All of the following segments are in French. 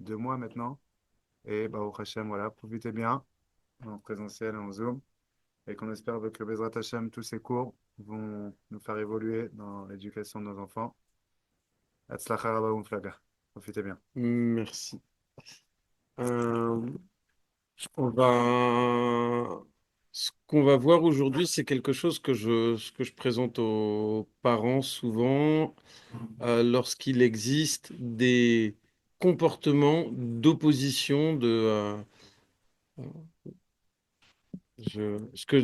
2 mois maintenant. Et bah, au Hachem, voilà, profitez bien en présentiel et en Zoom. Et qu'on espère que Bezrat Hachem, tous ces cours vont nous faire évoluer dans l'éducation de nos enfants. Hatzlacha rabba umflaga. Profitez bien. Merci. Euh, on va... Ce qu'on va voir aujourd'hui, c'est quelque chose que je présente aux parents souvent lorsqu'il existe des comportements d'opposition ce que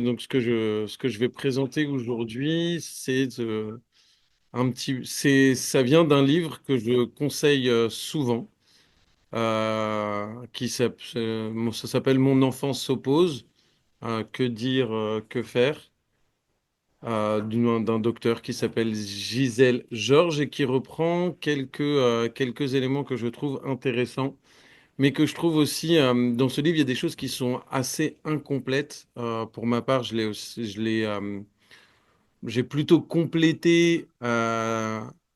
je vais présenter aujourd'hui, ça vient d'un livre que je conseille souvent, ça s'appelle Mon enfance s'oppose. Que dire, que faire, d'un docteur qui s'appelle Gisèle Georges et qui reprend quelques éléments que je trouve intéressants, mais que je trouve aussi, dans ce livre, il y a des choses qui sont assez incomplètes. Pour ma part, j'ai plutôt complété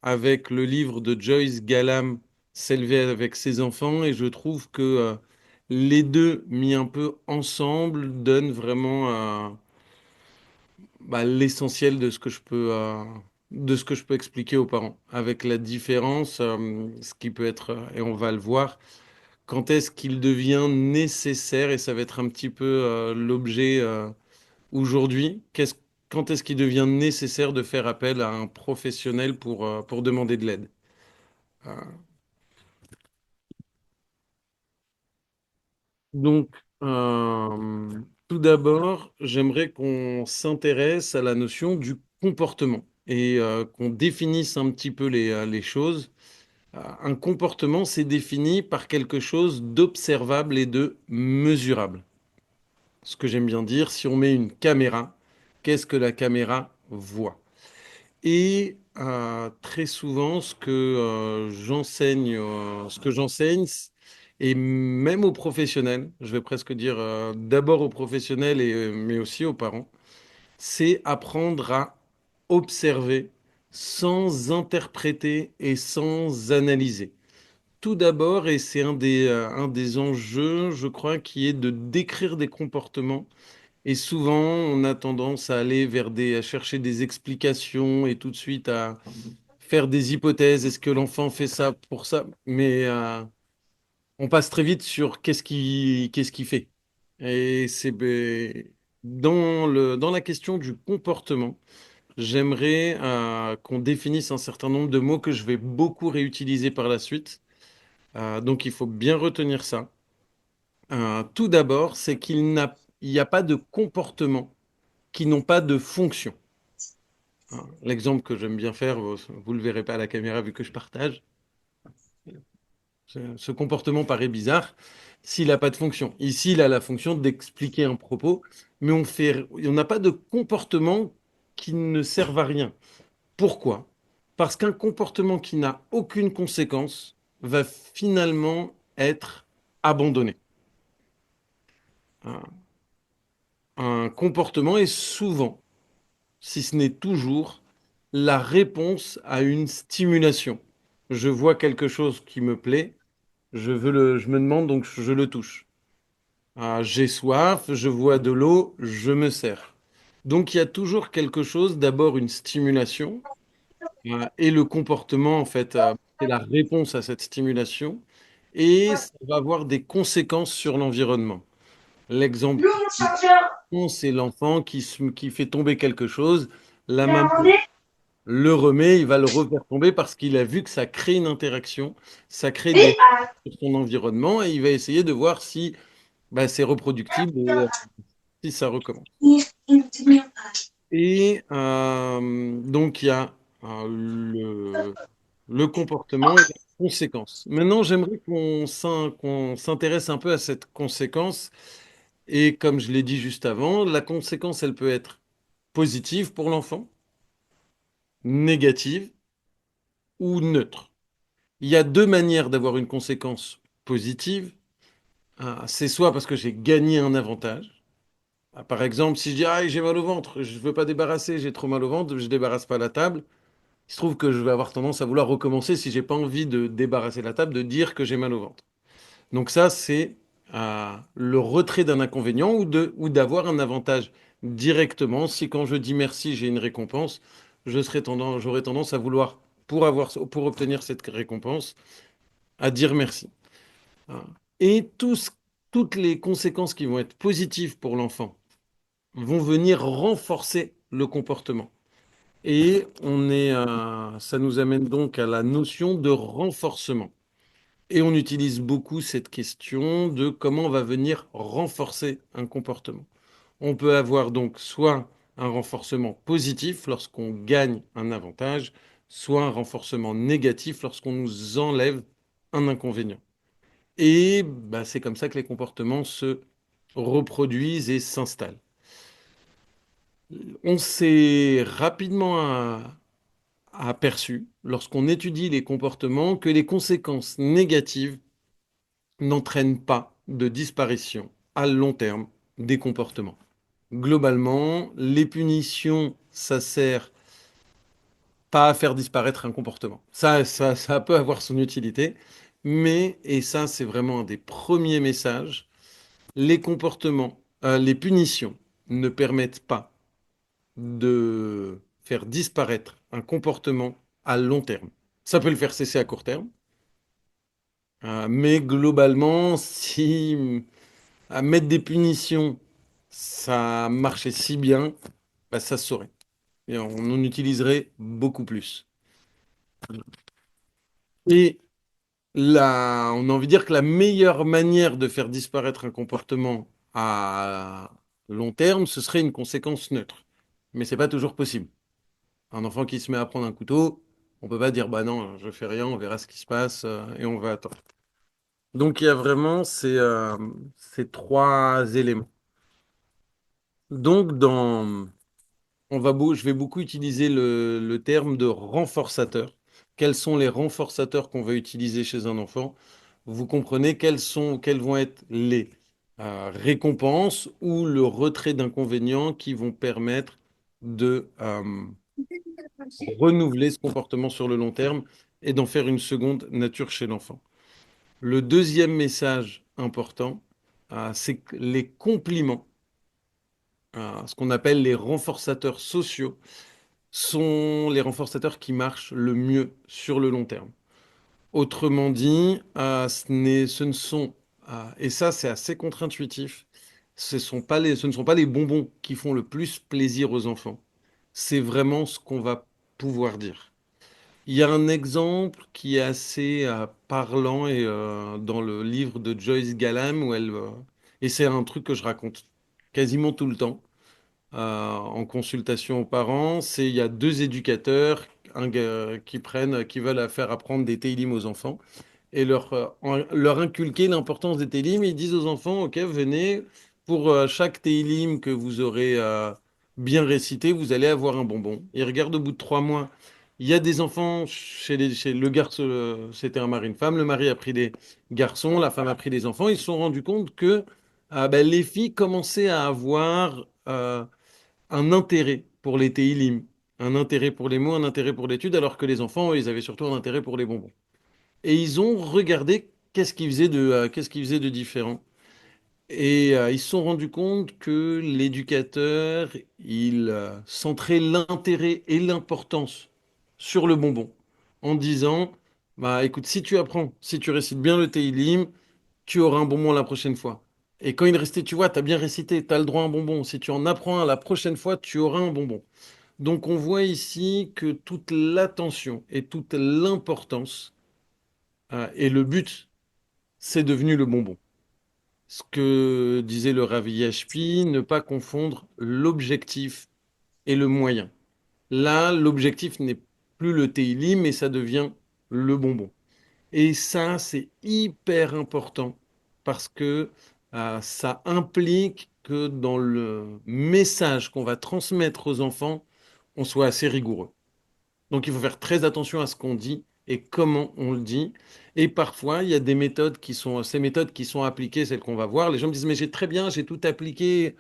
avec le livre de Joyce Gallam, S'élever avec ses enfants, et je trouve que les deux mis un peu ensemble donnent vraiment l'essentiel de ce que je peux expliquer aux parents, avec la différence, ce qui peut être, et on va le voir, quand est-ce qu'il devient nécessaire, et ça va être un petit peu l'objet aujourd'hui, quand est-ce qu'il devient nécessaire de faire appel à un professionnel pour demander de l'aide. Euh, donc, tout d'abord, j'aimerais qu'on s'intéresse à la notion du comportement et qu'on définisse un petit peu les choses. Un comportement, c'est défini par quelque chose d'observable et de mesurable. Ce que j'aime bien dire, si on met une caméra, qu'est-ce que la caméra voit? Et très souvent, ce que j'enseigne, et même aux professionnels, je vais presque dire d'abord aux professionnels mais aussi aux parents, c'est apprendre à observer sans interpréter et sans analyser. Tout d'abord, et c'est un des enjeux, je crois, qui est de décrire des comportements. Et souvent, on a tendance à aller à chercher des explications et tout de suite à faire des hypothèses. Est-ce que l'enfant fait ça pour ça? Mais on passe très vite sur qu'est-ce qu'il fait. Et dans la question du comportement, j'aimerais qu'on définisse un certain nombre de mots que je vais beaucoup réutiliser par la suite. Donc il faut bien retenir ça. Tout d'abord, c'est il n'y a pas de comportement qui n'ont pas de fonction. L'exemple que j'aime bien faire, vous le verrez pas à la caméra vu que je partage. Ce comportement paraît bizarre s'il n'a pas de fonction. Ici, il a la fonction d'expliquer un propos, mais on n'a pas de comportement qui ne servent à rien. Pourquoi? Parce qu'un comportement qui n'a aucune conséquence va finalement être abandonné. Un un comportement est souvent, si ce n'est toujours, la réponse à une stimulation. Je vois quelque chose qui me plaît, je me demande donc je le touche. J'ai soif, je vois de l'eau, je me sers. Donc il y a toujours quelque chose, d'abord une stimulation, et le comportement en fait, c'est la réponse à cette stimulation, et ça va avoir des conséquences sur l'environnement. L'exemple c'est l'enfant qui fait tomber quelque chose, la maman le remet, il va le refaire tomber parce qu'il a vu que ça crée une interaction, ça crée des sur son environnement et il va essayer de voir si c'est reproductible et si ça recommence. Et donc il y a le comportement et la conséquence. Maintenant, j'aimerais qu'on s'intéresse un peu à cette conséquence. Et comme je l'ai dit juste avant, la conséquence, elle peut être positive pour l'enfant, négative ou neutre. Il y a deux manières d'avoir une conséquence positive. C'est soit parce que j'ai gagné un avantage. Par exemple, si je dis ah, j'ai mal au ventre, je ne veux pas débarrasser, j'ai trop mal au ventre, je ne débarrasse pas la table. Il se trouve que je vais avoir tendance à vouloir recommencer si j'ai pas envie de débarrasser la table, de dire que j'ai mal au ventre. Donc ça, c'est le retrait d'un inconvénient ou d'avoir un avantage directement. Si quand je dis merci, j'ai une récompense, j'aurais tendance à vouloir, pour obtenir cette récompense, à dire merci. Hein. Et toutes les conséquences qui vont être positives pour l'enfant vont venir renforcer le comportement. Et ça nous amène donc à la notion de renforcement. Et on utilise beaucoup cette question de comment on va venir renforcer un comportement. On peut avoir donc soit un renforcement positif lorsqu'on gagne un avantage, soit un renforcement négatif lorsqu'on nous enlève un inconvénient. Et bah, c'est comme ça que les comportements se reproduisent et s'installent. On s'est rapidement aperçu, lorsqu'on étudie les comportements, que les conséquences négatives n'entraînent pas de disparition à long terme des comportements. Globalement, les punitions, ça sert pas à faire disparaître un comportement. Ça peut avoir son utilité, mais, et ça c'est vraiment un des premiers messages, les punitions ne permettent pas de faire disparaître un comportement à long terme. Ça peut le faire cesser à court terme, mais globalement, si à mettre des punitions, ça marchait si bien, bah, ça se saurait. Et on en utiliserait beaucoup plus. Et là, on a envie de dire que la meilleure manière de faire disparaître un comportement à long terme, ce serait une conséquence neutre. Mais c'est pas toujours possible. Un enfant qui se met à prendre un couteau, on peut pas dire bah non, je fais rien, on verra ce qui se passe et on va attendre. Donc il y a vraiment ces trois éléments. Donc je vais beaucoup utiliser le terme de renforçateur. Quels sont les renforçateurs qu'on va utiliser chez un enfant? Vous comprenez quelles vont être les récompenses ou le retrait d'inconvénients qui vont permettre de renouveler ce comportement sur le long terme et d'en faire une seconde nature chez l'enfant. Le deuxième message important, c'est que les compliments, ce qu'on appelle les renforçateurs sociaux, sont les renforçateurs qui marchent le mieux sur le long terme. Autrement dit, ce ne sont, et ça c'est assez contre-intuitif, ce ne sont pas les bonbons qui font le plus plaisir aux enfants. C'est vraiment ce qu'on va pouvoir dire. Il y a un exemple qui est assez parlant et, dans le livre de Joyce Gallam, et c'est un truc que je raconte quasiment tout le temps en consultation aux parents, il y a deux éducateurs qui veulent faire apprendre des télim aux enfants et leur inculquer l'importance des télim. Ils disent aux enfants, OK, venez, pour chaque télim que vous aurez bien récité, vous allez avoir un bonbon. Ils regardent au bout de 3 mois. Il y a des enfants chez le garçon, c'était un mari, une femme, le mari a pris des garçons, la femme a pris des enfants. Ils se sont rendus compte que ben, les filles commençaient à avoir un intérêt pour les télim, un intérêt pour les mots, un intérêt pour l'étude, alors que les enfants, eux, ils avaient surtout un intérêt pour les bonbons. Et ils ont regardé qu'est-ce qu'ils faisaient de différent. Et ils se sont rendus compte que l'éducateur, il centrait l'intérêt et l'importance sur le bonbon, en disant, bah écoute, si tu apprends, si tu récites bien le Teilim, tu auras un bonbon la prochaine fois. Et quand il restait, tu vois, tu as bien récité, tu as le droit à un bonbon. Si tu en apprends un la prochaine fois, tu auras un bonbon. Donc on voit ici que toute l'attention et toute l'importance, et le but, c'est devenu le bonbon. Ce que disait le Rav Yashpi, ne pas confondre l'objectif et le moyen. Là, l'objectif n'est plus le Teili, mais ça devient le bonbon. Et ça, c'est hyper important parce que ça implique que dans le message qu'on va transmettre aux enfants, on soit assez rigoureux. Donc il faut faire très attention à ce qu'on dit et comment on le dit. Et parfois, il y a ces méthodes qui sont appliquées, celles qu'on va voir. Les gens me disent, mais j'ai très bien, j'ai tout appliqué.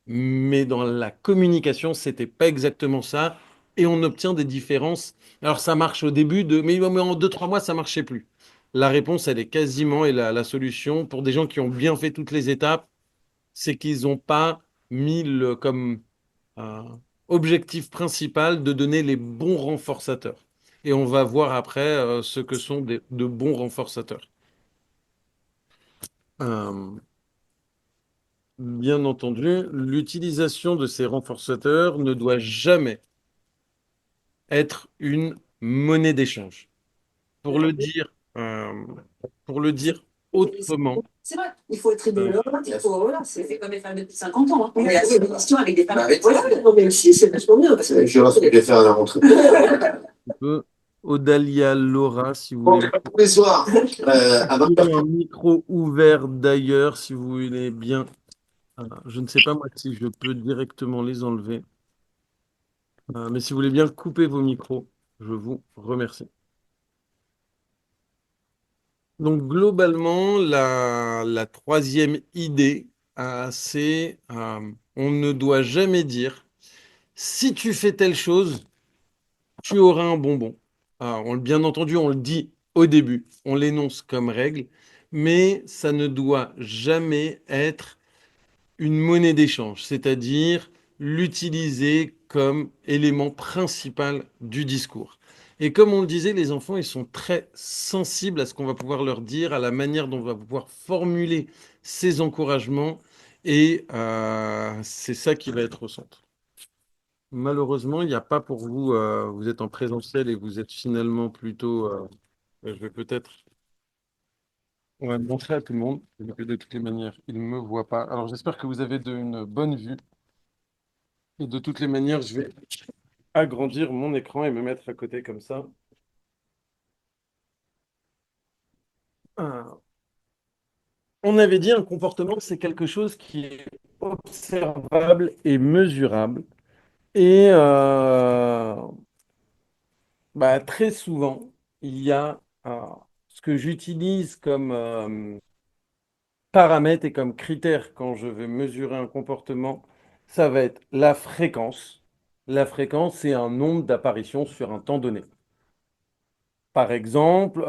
Mais dans la communication, c'était pas exactement ça. Et on obtient des différences. Alors ça marche au début mais en 2, 3 mois, ça marchait plus. la réponse, elle est quasiment, et la solution, pour des gens qui ont bien fait toutes les étapes, c'est qu'ils n'ont pas mis comme euh, objectif principal de donner les bons renforçateurs. Et on va voir après ce que sont de bons renforçateurs. Euh, Bien entendu, l'utilisation de ces renforçateurs ne doit jamais être une monnaie d'échange. Pour le dire, euh, pour le dire autrement, C'est vrai, il faut être euh, idéologue, il faut, voilà, c'est comme les femmes depuis 50 ans. Hein. Il y a des questions avec des femmes. Bah, voilà, non, mais aussi, c'est vachement bien. Parce que je vais faire la rentrée. on peut, Odalia Laura, si vous voulez. Tous les soirs, à Il y 20h. a un micro ouvert d'ailleurs, si vous voulez bien. Je ne sais pas moi si je peux directement les enlever. Mais si vous voulez bien couper vos micros, je vous remercie. Donc globalement, la troisième idée, c'est on ne doit jamais dire si tu fais telle chose, tu auras un bonbon. Bien entendu, on le dit au début, on l'énonce comme règle, mais ça ne doit jamais être une monnaie d'échange, c'est-à-dire l'utiliser comme élément principal du discours. Et comme on le disait, les enfants, ils sont très sensibles à ce qu'on va pouvoir leur dire, à la manière dont on va pouvoir formuler ces encouragements, et c'est ça qui va être au centre. Malheureusement, il n'y a pas pour vous, vous êtes en présentiel et vous êtes finalement plutôt, je vais peut-être montrer à tout le monde, vu que de toutes les manières, il ne me voit pas. Alors j'espère que vous avez une bonne vue. Et de toutes les manières, je vais agrandir mon écran et me mettre à côté comme ça. Ah. On avait dit un comportement, c'est quelque chose qui est observable et mesurable. Et très souvent, il y a ce que j'utilise comme paramètre et comme critère quand je vais mesurer un comportement, ça va être la fréquence. La fréquence, c'est un nombre d'apparitions sur un temps donné. Par exemple,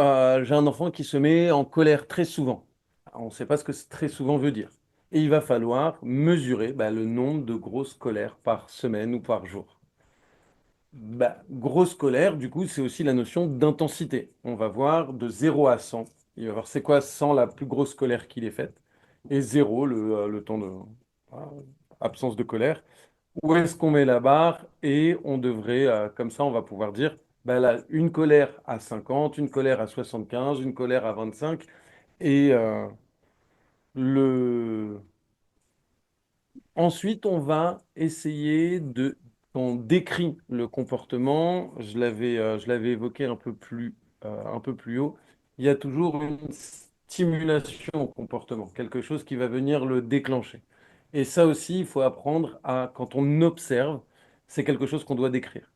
j'ai un enfant qui se met en colère très souvent. On ne sait pas ce que très souvent veut dire. Et il va falloir mesurer le nombre de grosses colères par semaine ou par jour. Grosse colère, du coup, c'est aussi la notion d'intensité. On va voir de 0 à 100. Il va voir c'est quoi 100 la plus grosse colère qu'il ait faite, et 0 le temps de voilà, absence de colère. Où est-ce qu'on met la barre? Et on devrait, comme ça, on va pouvoir dire, là, une colère à 50, une colère à 75, une colère à 25. Et le... ensuite, on va essayer quand on décrit le comportement, je l'avais évoqué un peu plus haut, il y a toujours une stimulation au comportement, quelque chose qui va venir le déclencher. Et ça aussi, il faut apprendre quand on observe, c'est quelque chose qu'on doit décrire.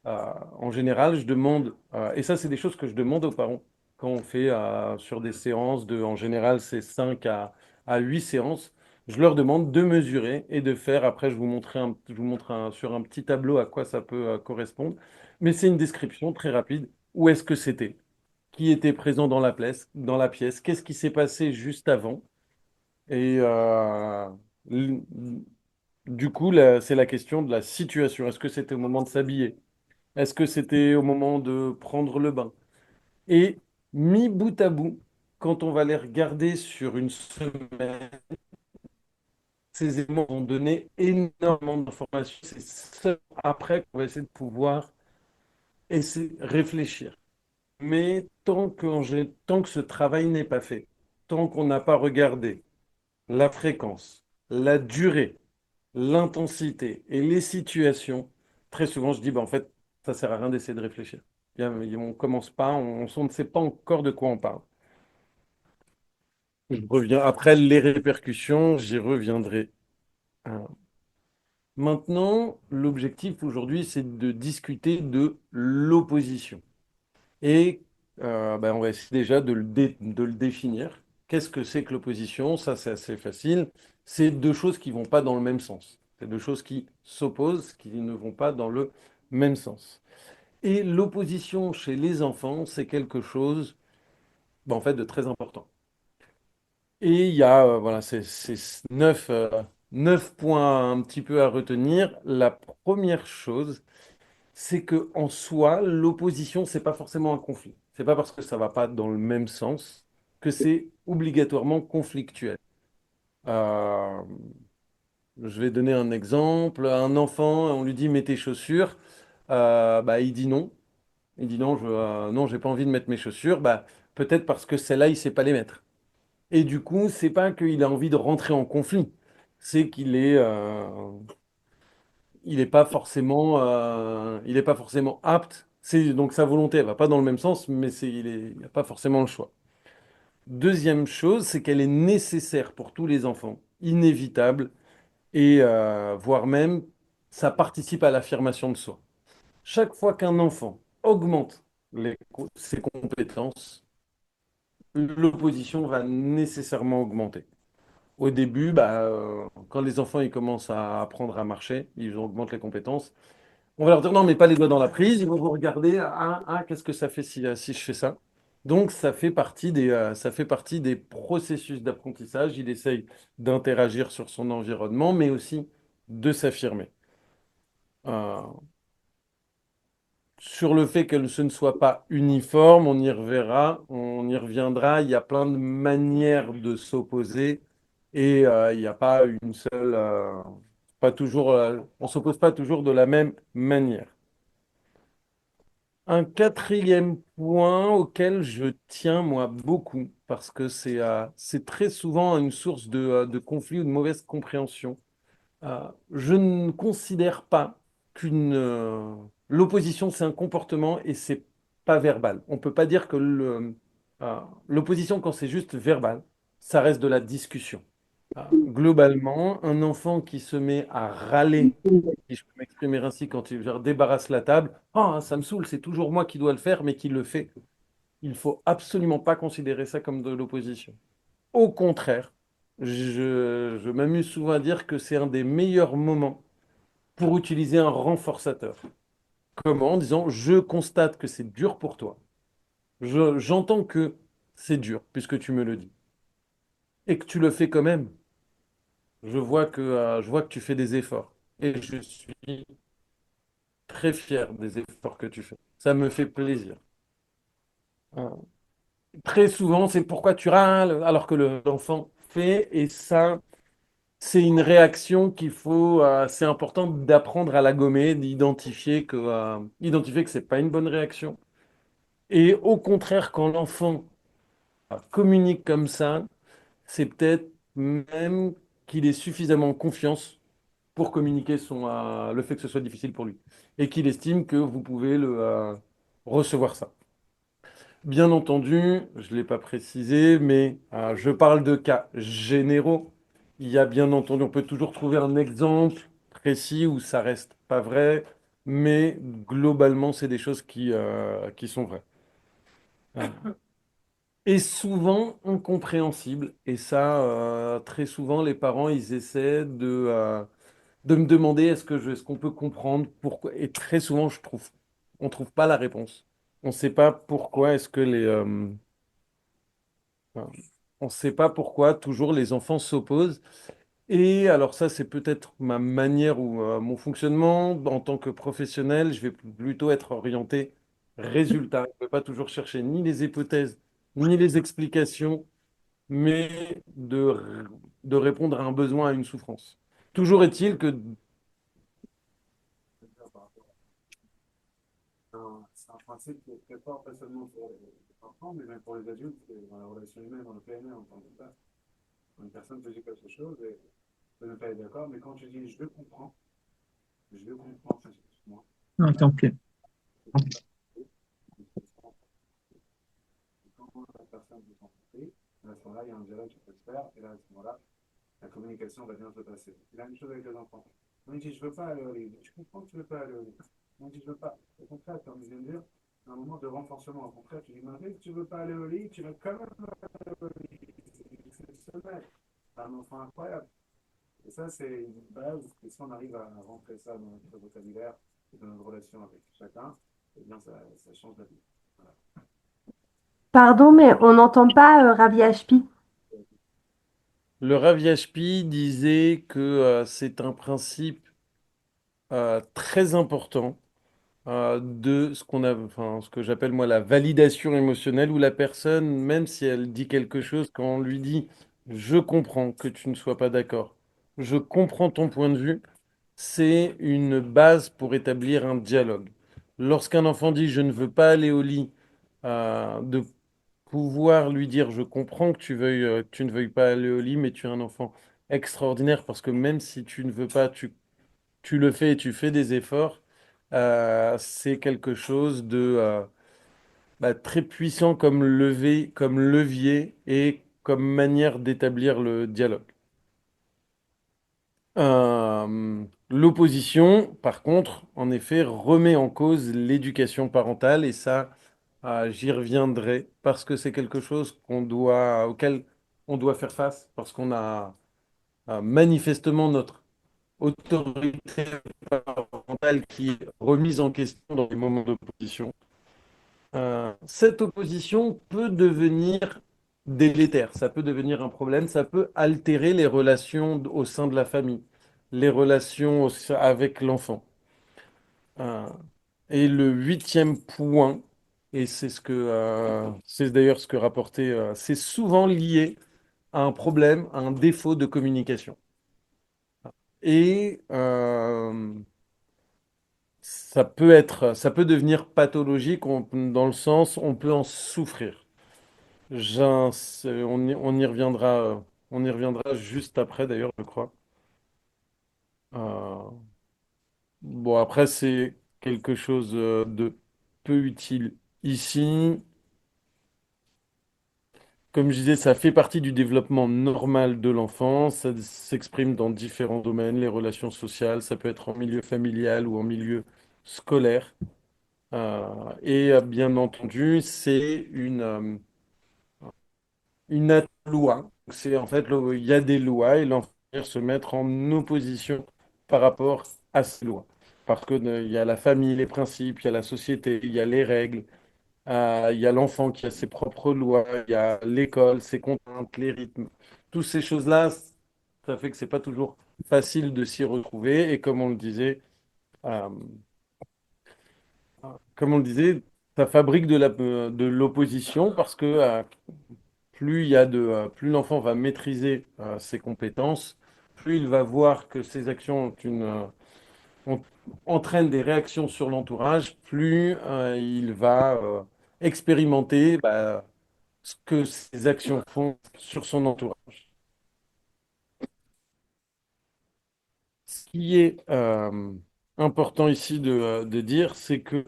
En général, je demande, et ça, c'est des choses que je demande aux parents quand on fait sur des séances en général, c'est 5 à 8 séances. Je leur demande de mesurer et de faire. Après, je vous montre sur un petit tableau à quoi ça peut correspondre. Mais c'est une description très rapide. Où est-ce que c'était? Qui était présent dans la pièce? Qu'est-ce qui s'est passé juste avant? Et l- du coup, c'est la question de la situation. Est-ce que c'était au moment de s'habiller? Est-ce que c'était au moment de prendre le bain? Et mis bout à bout, quand on va les regarder sur une semaine, ces éléments vont donner énormément d'informations. C'est seul après qu'on va essayer de pouvoir essayer réfléchir. Mais tant que ce travail n'est pas fait, tant qu'on n'a pas regardé la fréquence, la durée, l'intensité et les situations, très souvent je dis, en fait, ça sert à rien d'essayer de réfléchir. On commence pas, on ne sait pas encore de quoi on parle. Je reviens après les répercussions, j'y reviendrai. Hein. Maintenant, l'objectif aujourd'hui, c'est de discuter de l'opposition. Et on va essayer déjà de le définir. Qu'est-ce que c'est que l'opposition? Ça, c'est assez facile. C'est deux choses qui vont pas dans le même sens. C'est deux choses qui s'opposent, qui ne vont pas dans le même sens. Et l'opposition chez les enfants, c'est quelque chose. ben, en fait, de très important. Et il y a, voilà, c'est neuf points un petit peu à retenir. La première chose, c'est que en soi, l'opposition, c'est pas forcément un conflit. C'est pas parce que ça va pas dans le même sens que c'est obligatoirement conflictuel. Euh, je vais donner un exemple. Un enfant, on lui dit mets tes chaussures. Bah, il dit non. Il dit non, non, j'ai pas envie de mettre mes chaussures. Bah, peut-être parce que celle-là, il sait pas les mettre. Et du coup, c'est pas qu'il a envie de rentrer en conflit, c'est il est pas forcément, il est pas forcément apte. C'est donc sa volonté, elle va pas dans le même sens, mais il n'a pas forcément le choix. Deuxième chose, c'est qu'elle est nécessaire pour tous les enfants, inévitable, et voire même, ça participe à l'affirmation de soi. Chaque fois qu'un enfant augmente ses compétences, l'opposition va nécessairement augmenter. Au début, bah, quand les enfants ils commencent à apprendre à marcher, ils augmentent les compétences. On va leur dire non, mais pas les doigts dans la prise. Ils vont vous regarder. Qu'est-ce que ça fait si je fais ça? Donc, ça fait partie des processus d'apprentissage. Il essaye d'interagir sur son environnement, mais aussi de s'affirmer. Euh, Sur le fait que ce ne soit pas uniforme, on y reverra, on y reviendra. Il y a plein de manières de s'opposer et il n'y a pas une seule, pas toujours, on s'oppose pas toujours de la même manière. Un quatrième point auquel je tiens moi beaucoup parce que c'est très souvent une source de conflit ou de mauvaise compréhension. Je ne considère pas qu'une l'opposition, c'est un comportement et c'est pas verbal. On peut pas dire que l'opposition, quand c'est juste verbal, ça reste de la discussion. Globalement, un enfant qui se met à râler, si je peux m'exprimer ainsi, quand il genre, débarrasse la table, ah, ça me saoule, c'est toujours moi qui dois le faire, mais qui le fait. Il faut absolument pas considérer ça comme de l'opposition. Au contraire, je m'amuse souvent à dire que c'est un des meilleurs moments pour utiliser un renforçateur. Comment? En disant, je constate que c'est dur pour toi. J'entends que c'est dur, puisque tu me le dis. Et que tu le fais quand même. Je vois que tu fais des efforts. Et je suis très fier des efforts que tu fais. Ça me fait plaisir. Hein. Très souvent, c'est pourquoi tu râles alors que l'enfant fait. Et ça, c'est une réaction c'est important d'apprendre à la gommer, identifier que c'est pas une bonne réaction. Et au contraire, quand l'enfant communique comme ça, c'est peut-être même qu'il ait suffisamment confiance pour communiquer le fait que ce soit difficile pour lui. Et qu'il estime que vous pouvez recevoir ça. Bien entendu, je ne l'ai pas précisé, mais je parle de cas généraux. Il y a bien entendu, on peut toujours trouver un exemple précis où ça reste pas vrai, mais globalement, c'est des choses qui sont vraies. Et souvent incompréhensibles. Et ça, très souvent, les parents, ils essaient de me demander est-ce qu'on peut comprendre pourquoi. Et très souvent, on trouve pas la réponse. On ne sait pas pourquoi est-ce que enfin, on sait pas pourquoi toujours les enfants s'opposent. Et alors ça, c'est peut-être ma manière ou mon fonctionnement en tant que professionnel. Je vais plutôt être orienté résultat. Je ne vais pas toujours chercher ni les hypothèses, ni les explications mais de répondre à un besoin, à une souffrance. Toujours est-il que... C'est un principe qui est très fort, pas seulement pour les enfants, mais même pour les adultes, et dans la relation humaine, dans le PNL, en tant que ça. Quand une personne te dit quelque chose, et tu ne pas être d'accord, mais quand tu dis je le comprends, ça, moi. On n'entend plus. Quand la personne veut s'en compris, à ce moment-là, il y a un dialogue qui peut se faire, et là, à ce moment-là, la communication va bien se passer. C'est la même chose avec les enfants. On dit, je veux pas aller au lit. Je comprends que tu veux pas aller au lit. On dit, je veux pas. Au contraire, comme je viens de dire, un moment de renforcement. Au contraire, tu dis, malgré que tu veux pas aller au lit, tu vas quand même aller au lit. C'est exceptionnel. C'est un enfant incroyable. Et ça, c'est une base. Et si on arrive à rentrer ça dans notre vocabulaire et dans notre relation avec chacun, eh bien, ça change la vie. Voilà. Pardon, mais on n'entend pas Ravi HP. Le Rav Yashpi disait que c'est un principe très important de ce qu'on a, enfin, ce que j'appelle moi la validation émotionnelle, où la personne, même si elle dit quelque chose, quand on lui dit je comprends que tu ne sois pas d'accord, je comprends ton point de vue, c'est une base pour établir un dialogue. Lorsqu'un enfant dit je ne veux pas aller au lit, de pouvoir lui dire je comprends que tu ne veuilles pas aller au lit, mais tu es un enfant extraordinaire parce que même si tu ne veux pas, tu le fais et tu fais des efforts, c'est quelque chose de très puissant comme comme levier et comme manière d'établir le dialogue. L'opposition, par contre, en effet, remet en cause l'éducation parentale et ça, j'y reviendrai parce que c'est quelque chose auquel on doit faire face parce qu'on a manifestement notre autorité parentale qui est remise en question dans les moments d'opposition. Cette opposition peut devenir délétère, ça peut devenir un problème, ça peut altérer les relations au sein de la famille, les relations avec l'enfant. Euh, et le huitième point, et c'est d'ailleurs ce que rapportait, c'est souvent lié à un problème, à un défaut de communication. Et ça peut devenir pathologique dans le sens, on peut en souffrir. On y reviendra juste après d'ailleurs, je crois. Euh, bon, après, c'est quelque chose de peu utile ici. Comme je disais, ça fait partie du développement normal de l'enfant. Ça s'exprime dans différents domaines, les relations sociales, ça peut être en milieu familial ou en milieu scolaire. Bien entendu, c'est une loi. C'est en fait, il y a des lois et l'enfant va se mettre en opposition par rapport à ces lois. Parce que, il y a la famille, les principes, il y a la société, il y a les règles, il y a l'enfant qui a ses propres lois, il y a l'école, ses contraintes, les rythmes. Toutes ces choses-là, ça fait que c'est pas toujours facile de s'y retrouver. Et euh, comme on le disait, ça fabrique de l'opposition parce que plus l'enfant va maîtriser ses compétences, plus il va voir que ses actions ont- entraînent des réactions sur l'entourage, plus il va expérimenter ce que ses actions font sur son entourage. Ce qui est important ici de dire, c'est que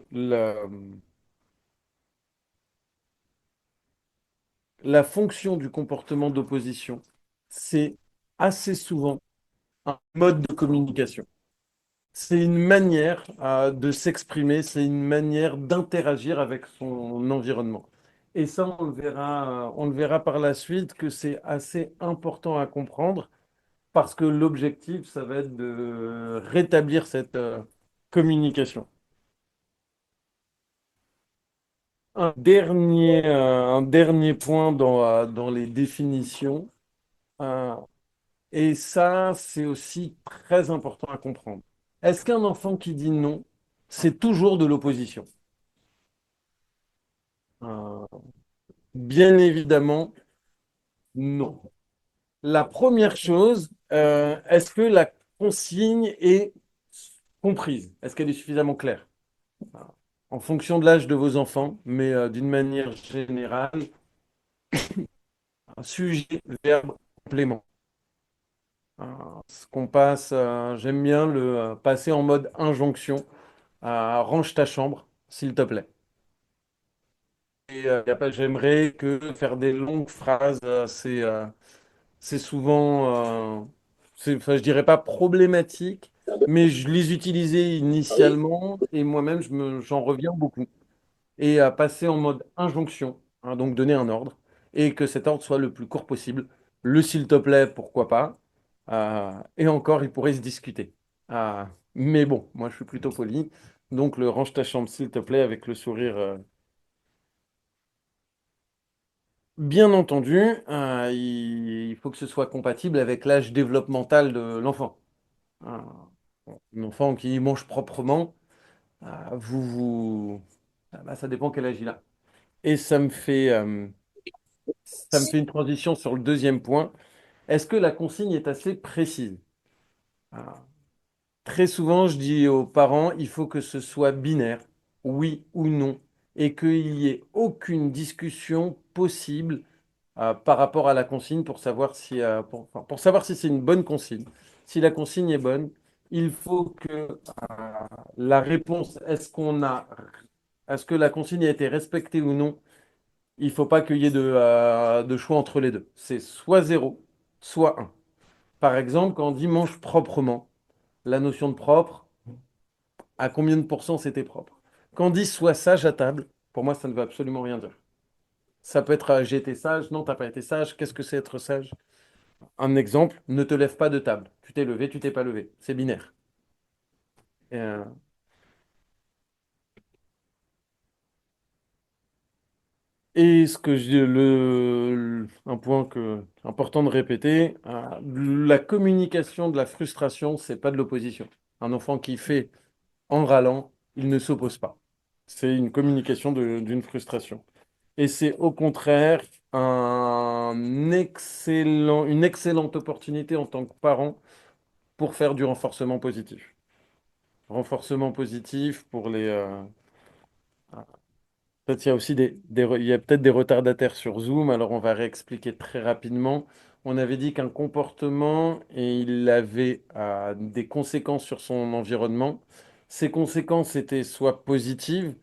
la fonction du comportement d'opposition, c'est assez souvent un mode de communication. C'est une manière de s'exprimer, c'est une manière d'interagir avec son environnement. Et ça, on le verra par la suite que c'est assez important à comprendre parce que l'objectif, ça va être de rétablir cette communication. Un dernier point dans les définitions, euh, et ça, c'est aussi très important à comprendre. Est-ce qu'un enfant qui dit non, c'est toujours de l'opposition? Euh, Bien évidemment, non. La première chose, est-ce que la consigne est comprise? Est-ce qu'elle est suffisamment claire? En fonction de l'âge de vos enfants, mais d'une manière générale, un sujet, verbe, complément. Euh, Ce qu'on passe, j'aime bien le passer en mode injonction. Range ta chambre, s'il te plaît. Et y a pas, j'aimerais que faire des longues phrases, c'est souvent, enfin, je dirais pas problématique, mais je les utilisais initialement et moi-même, j'en reviens beaucoup. Et à passer en mode injonction, hein, donc donner un ordre, et que cet ordre soit le plus court possible. Le s'il te plaît, pourquoi pas. Et encore, il pourrait se discuter. Mais bon, moi je suis plutôt poli, donc le range ta chambre, s'il te plaît, avec le sourire. Bien entendu, il faut que ce soit compatible avec l'âge développemental de l'enfant. Un un enfant qui mange proprement, ça dépend quel âge il a. Et ça me fait une transition sur le deuxième point. Est-ce que la consigne est assez précise? Ah, Très souvent, je dis aux parents, il faut que ce soit binaire, oui ou non, et qu'il n'y ait aucune discussion possible par rapport à la consigne pour savoir pour savoir si c'est une bonne consigne. Si la consigne est bonne, il faut que la réponse, est-ce que la consigne a été respectée ou non, il ne faut pas qu'il y ait de choix entre les deux. C'est soit zéro, soit un. Par exemple, quand on dit mange proprement, la notion de propre, à combien de pourcents c'était propre? Quand on dit sois sage à table, pour moi, ça ne veut absolument rien dire. Ça peut être j'ai été sage, non, t'as pas été sage, qu'est-ce que c'est être sage? Un exemple, ne te lève pas de table. Tu t'es levé, tu t'es pas levé. C'est binaire. Et, euh, et ce que un point important de répéter, la communication de la frustration, c'est pas de l'opposition. Un enfant qui fait en râlant, il ne s'oppose pas. C'est une communication d'une frustration. Et c'est au contraire une excellente opportunité en tant que parent pour faire du renforcement positif. Renforcement positif pour peut-être il y a aussi il y a peut-être des retardataires sur Zoom, alors on va réexpliquer très rapidement. On avait dit qu'un comportement, et il avait des conséquences sur son environnement. Ces conséquences étaient soit positives,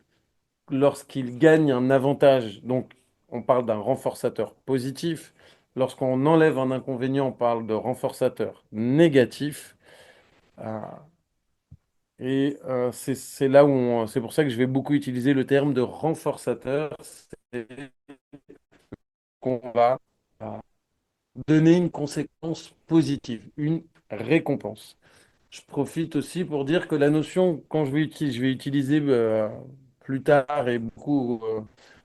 lorsqu'il gagne un avantage, donc on parle d'un renforçateur positif. Lorsqu'on enlève un inconvénient, on parle de renforçateur négatif. Euh, c'est là où c'est pour ça que je vais beaucoup utiliser le terme de renforçateur. C'est qu'on va euh, donner une conséquence positive, une récompense. Je profite aussi pour dire que la notion, quand je vais utiliser plus tard et beaucoup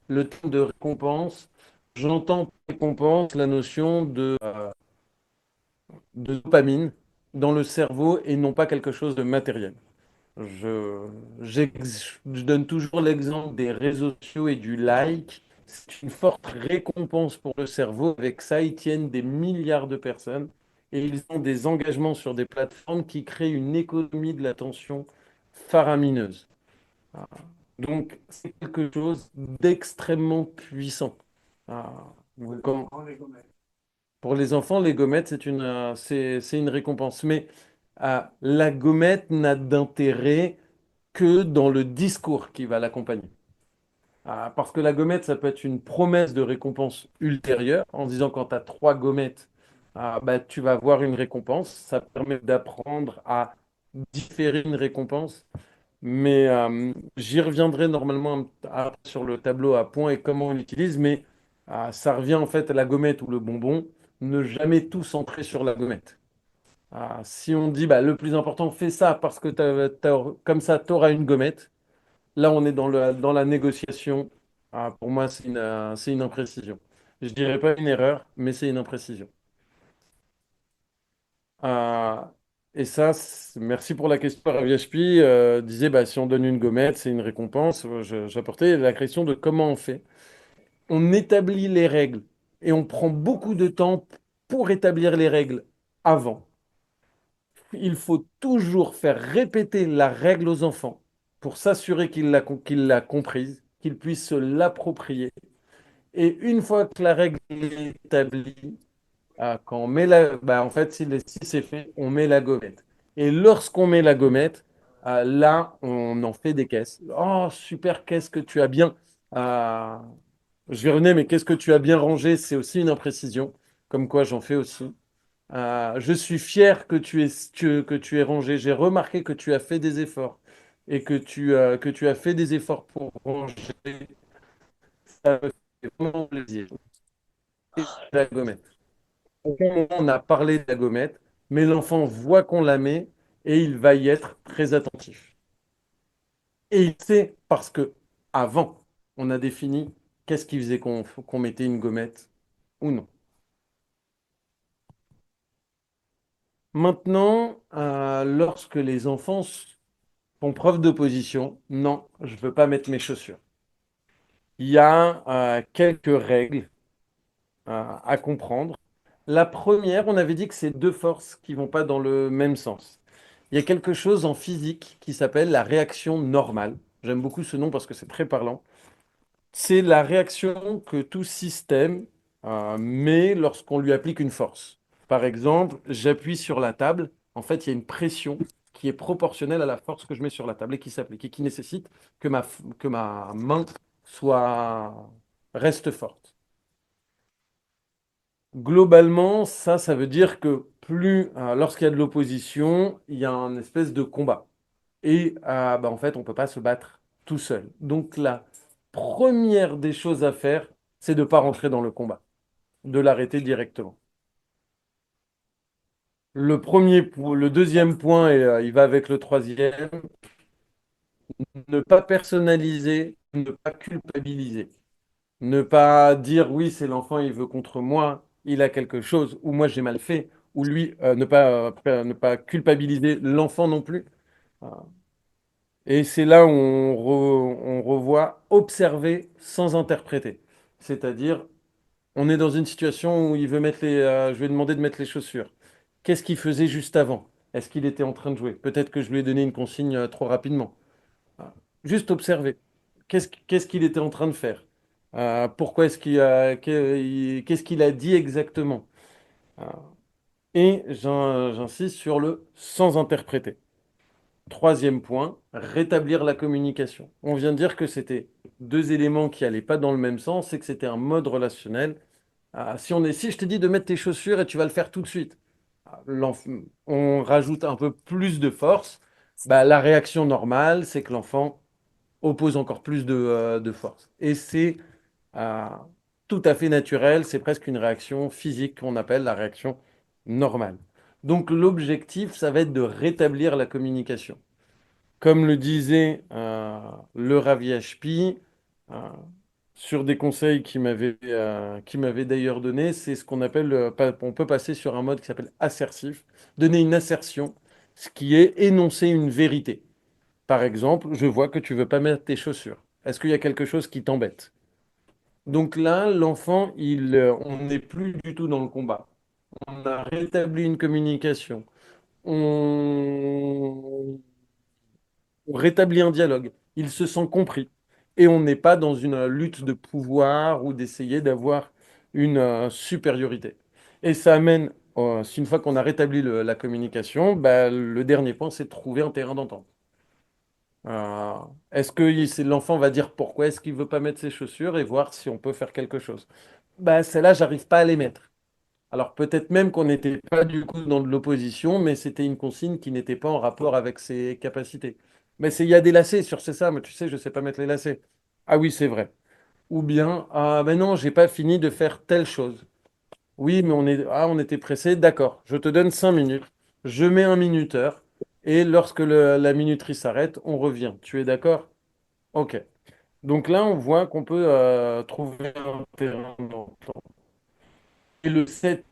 le terme de récompense, j'entends par récompense la notion de dopamine dans le cerveau et non pas quelque chose de matériel. Je donne toujours l'exemple des réseaux sociaux et du like. C'est une forte récompense pour le cerveau. Avec ça, ils tiennent des milliards de personnes et ils ont des engagements sur des plateformes qui créent une économie de l'attention faramineuse. Ah. Donc, c'est quelque chose d'extrêmement puissant. Ah. Comme- Pour les enfants, les gommettes, c'est une récompense. Mais la gommette n'a d'intérêt que dans le discours qui va l'accompagner. Parce que la gommette, ça peut être une promesse de récompense ultérieure, en disant quand tu as trois gommettes, tu vas avoir une récompense. Ça permet d'apprendre à différer une récompense. Mais j'y reviendrai normalement sur le tableau à points et comment on l'utilise. Mais ça revient en fait à la gommette ou le bonbon, ne jamais tout centrer sur la gommette. Si on dit le plus important, fais ça parce que comme ça, tu auras une gommette. Là, on est dans la négociation. Pour moi, c'est une imprécision. Je dirais pas une erreur, mais c'est une imprécision. Ah, et ça, merci pour la question. Ravi HP disait si on donne une gommette, c'est une récompense. J'apportais la question de comment on fait. On établit les règles et on prend beaucoup de temps pour établir les règles avant. Il faut toujours faire répéter la règle aux enfants pour s'assurer qu'ils l'a comprise, qu'ils puissent se l'approprier. Et une fois que la règle est établie, quand on met en fait, si c'est fait, on met la gommette. Et lorsqu'on met la gommette, là, on en fait des caisses. Oh, super caisse que tu as bien. euh, je vais revenir, mais qu'est-ce que tu as bien rangé? C'est aussi une imprécision. Comme quoi, j'en fais aussi. Je suis fier que tu aies rangé. J'ai remarqué que tu as fait des efforts et que tu as fait des efforts pour ranger. Ça me fait vraiment plaisir. Et la gommette. Au moment où on a parlé de la gommette, mais l'enfant voit qu'on la met et il va y être très attentif. Et il sait parce que avant, on a défini qu'est-ce qui faisait qu'on mettait une gommette ou non? Maintenant, lorsque les enfants font preuve d'opposition, non, je ne veux pas mettre mes chaussures. Il y a quelques règles à comprendre. La première, on avait dit que c'est deux forces qui vont pas dans le même sens. Il y a quelque chose en physique qui s'appelle la réaction normale. J'aime beaucoup ce nom parce que c'est très parlant. C'est la réaction que tout système met lorsqu'on lui applique une force. Par exemple, j'appuie sur la table. En fait, il y a une pression qui est proportionnelle à la force que je mets sur la table et qui s'applique et qui nécessite que ma main reste forte. Globalement, ça veut dire que lorsqu'il y a de l'opposition, il y a un espèce de combat. Et en fait, on ne peut pas se battre tout seul. Donc la première des choses à faire, c'est de ne pas rentrer dans le combat, de l'arrêter directement. Le deuxième point, et il va avec le troisième, ne pas personnaliser, ne pas culpabiliser. Ne pas dire oui, c'est l'enfant, il veut contre moi, il a quelque chose, ou moi j'ai mal fait, ou lui, ne pas culpabiliser l'enfant non plus. Et c'est là où on revoit observer sans interpréter. C'est-à-dire, on est dans une situation où je lui ai demandé de mettre les chaussures. Qu'est-ce qu'il faisait juste avant? Est-ce qu'il était en train de jouer? Peut-être que je lui ai donné une consigne trop rapidement. Ah, juste observer. Qu'est-ce qu'il était en train de faire? Pourquoi est-ce qu'est-ce qu'il a dit exactement? Ah, et j'insiste sur le sans interpréter. Troisième point, rétablir la communication. On vient de dire que c'était deux éléments qui n'allaient pas dans le même sens et que c'était un mode relationnel. Si je te dis de mettre tes chaussures et tu vas le faire tout de suite, on rajoute un peu plus de force. La réaction normale, c'est que l'enfant oppose encore plus de force. Et c'est euh, tout à fait naturel, c'est presque une réaction physique qu'on appelle la réaction normale. Donc l'objectif, ça va être de rétablir la communication. Comme le disait le Rav Yashpi, euh, sur des conseils qu'il m'avait d'ailleurs donné, c'est ce qu'on appelle, on peut passer sur un mode qui s'appelle assertif, donner une assertion, ce qui est énoncer une vérité. Par exemple, je vois que tu veux pas mettre tes chaussures. Est-ce qu'il y a quelque chose qui t'embête? Donc là, l'enfant, on n'est plus du tout dans le combat. On a rétabli une communication. On on rétablit un dialogue. Il se sent compris. Et on n'est pas dans une lutte de pouvoir ou d'essayer d'avoir une supériorité. Et ça amène, une fois qu'on a rétabli la communication, le dernier point, c'est de trouver un terrain d'entente. Euh, Est-ce que l'enfant va dire pourquoi est-ce qu'il veut pas mettre ses chaussures et voir si on peut faire quelque chose? Celles-là, j'arrive pas à les mettre. Alors peut-être même qu'on n'était pas du coup dans de l'opposition, mais c'était une consigne qui n'était pas en rapport avec ses capacités. Il y a des lacets sur ça, mais tu sais, je ne sais pas mettre les lacets. Ah oui, c'est vrai. Ou bien, ah ben non, j'ai pas fini de faire telle chose. Oui, mais on était pressé. D'accord, je te donne 5 minutes. Je mets un minuteur. Et lorsque la minuterie s'arrête, on revient. Tu es d'accord? Ok. Donc là, on voit qu'on peut trouver un terrain d'entente. Et le septième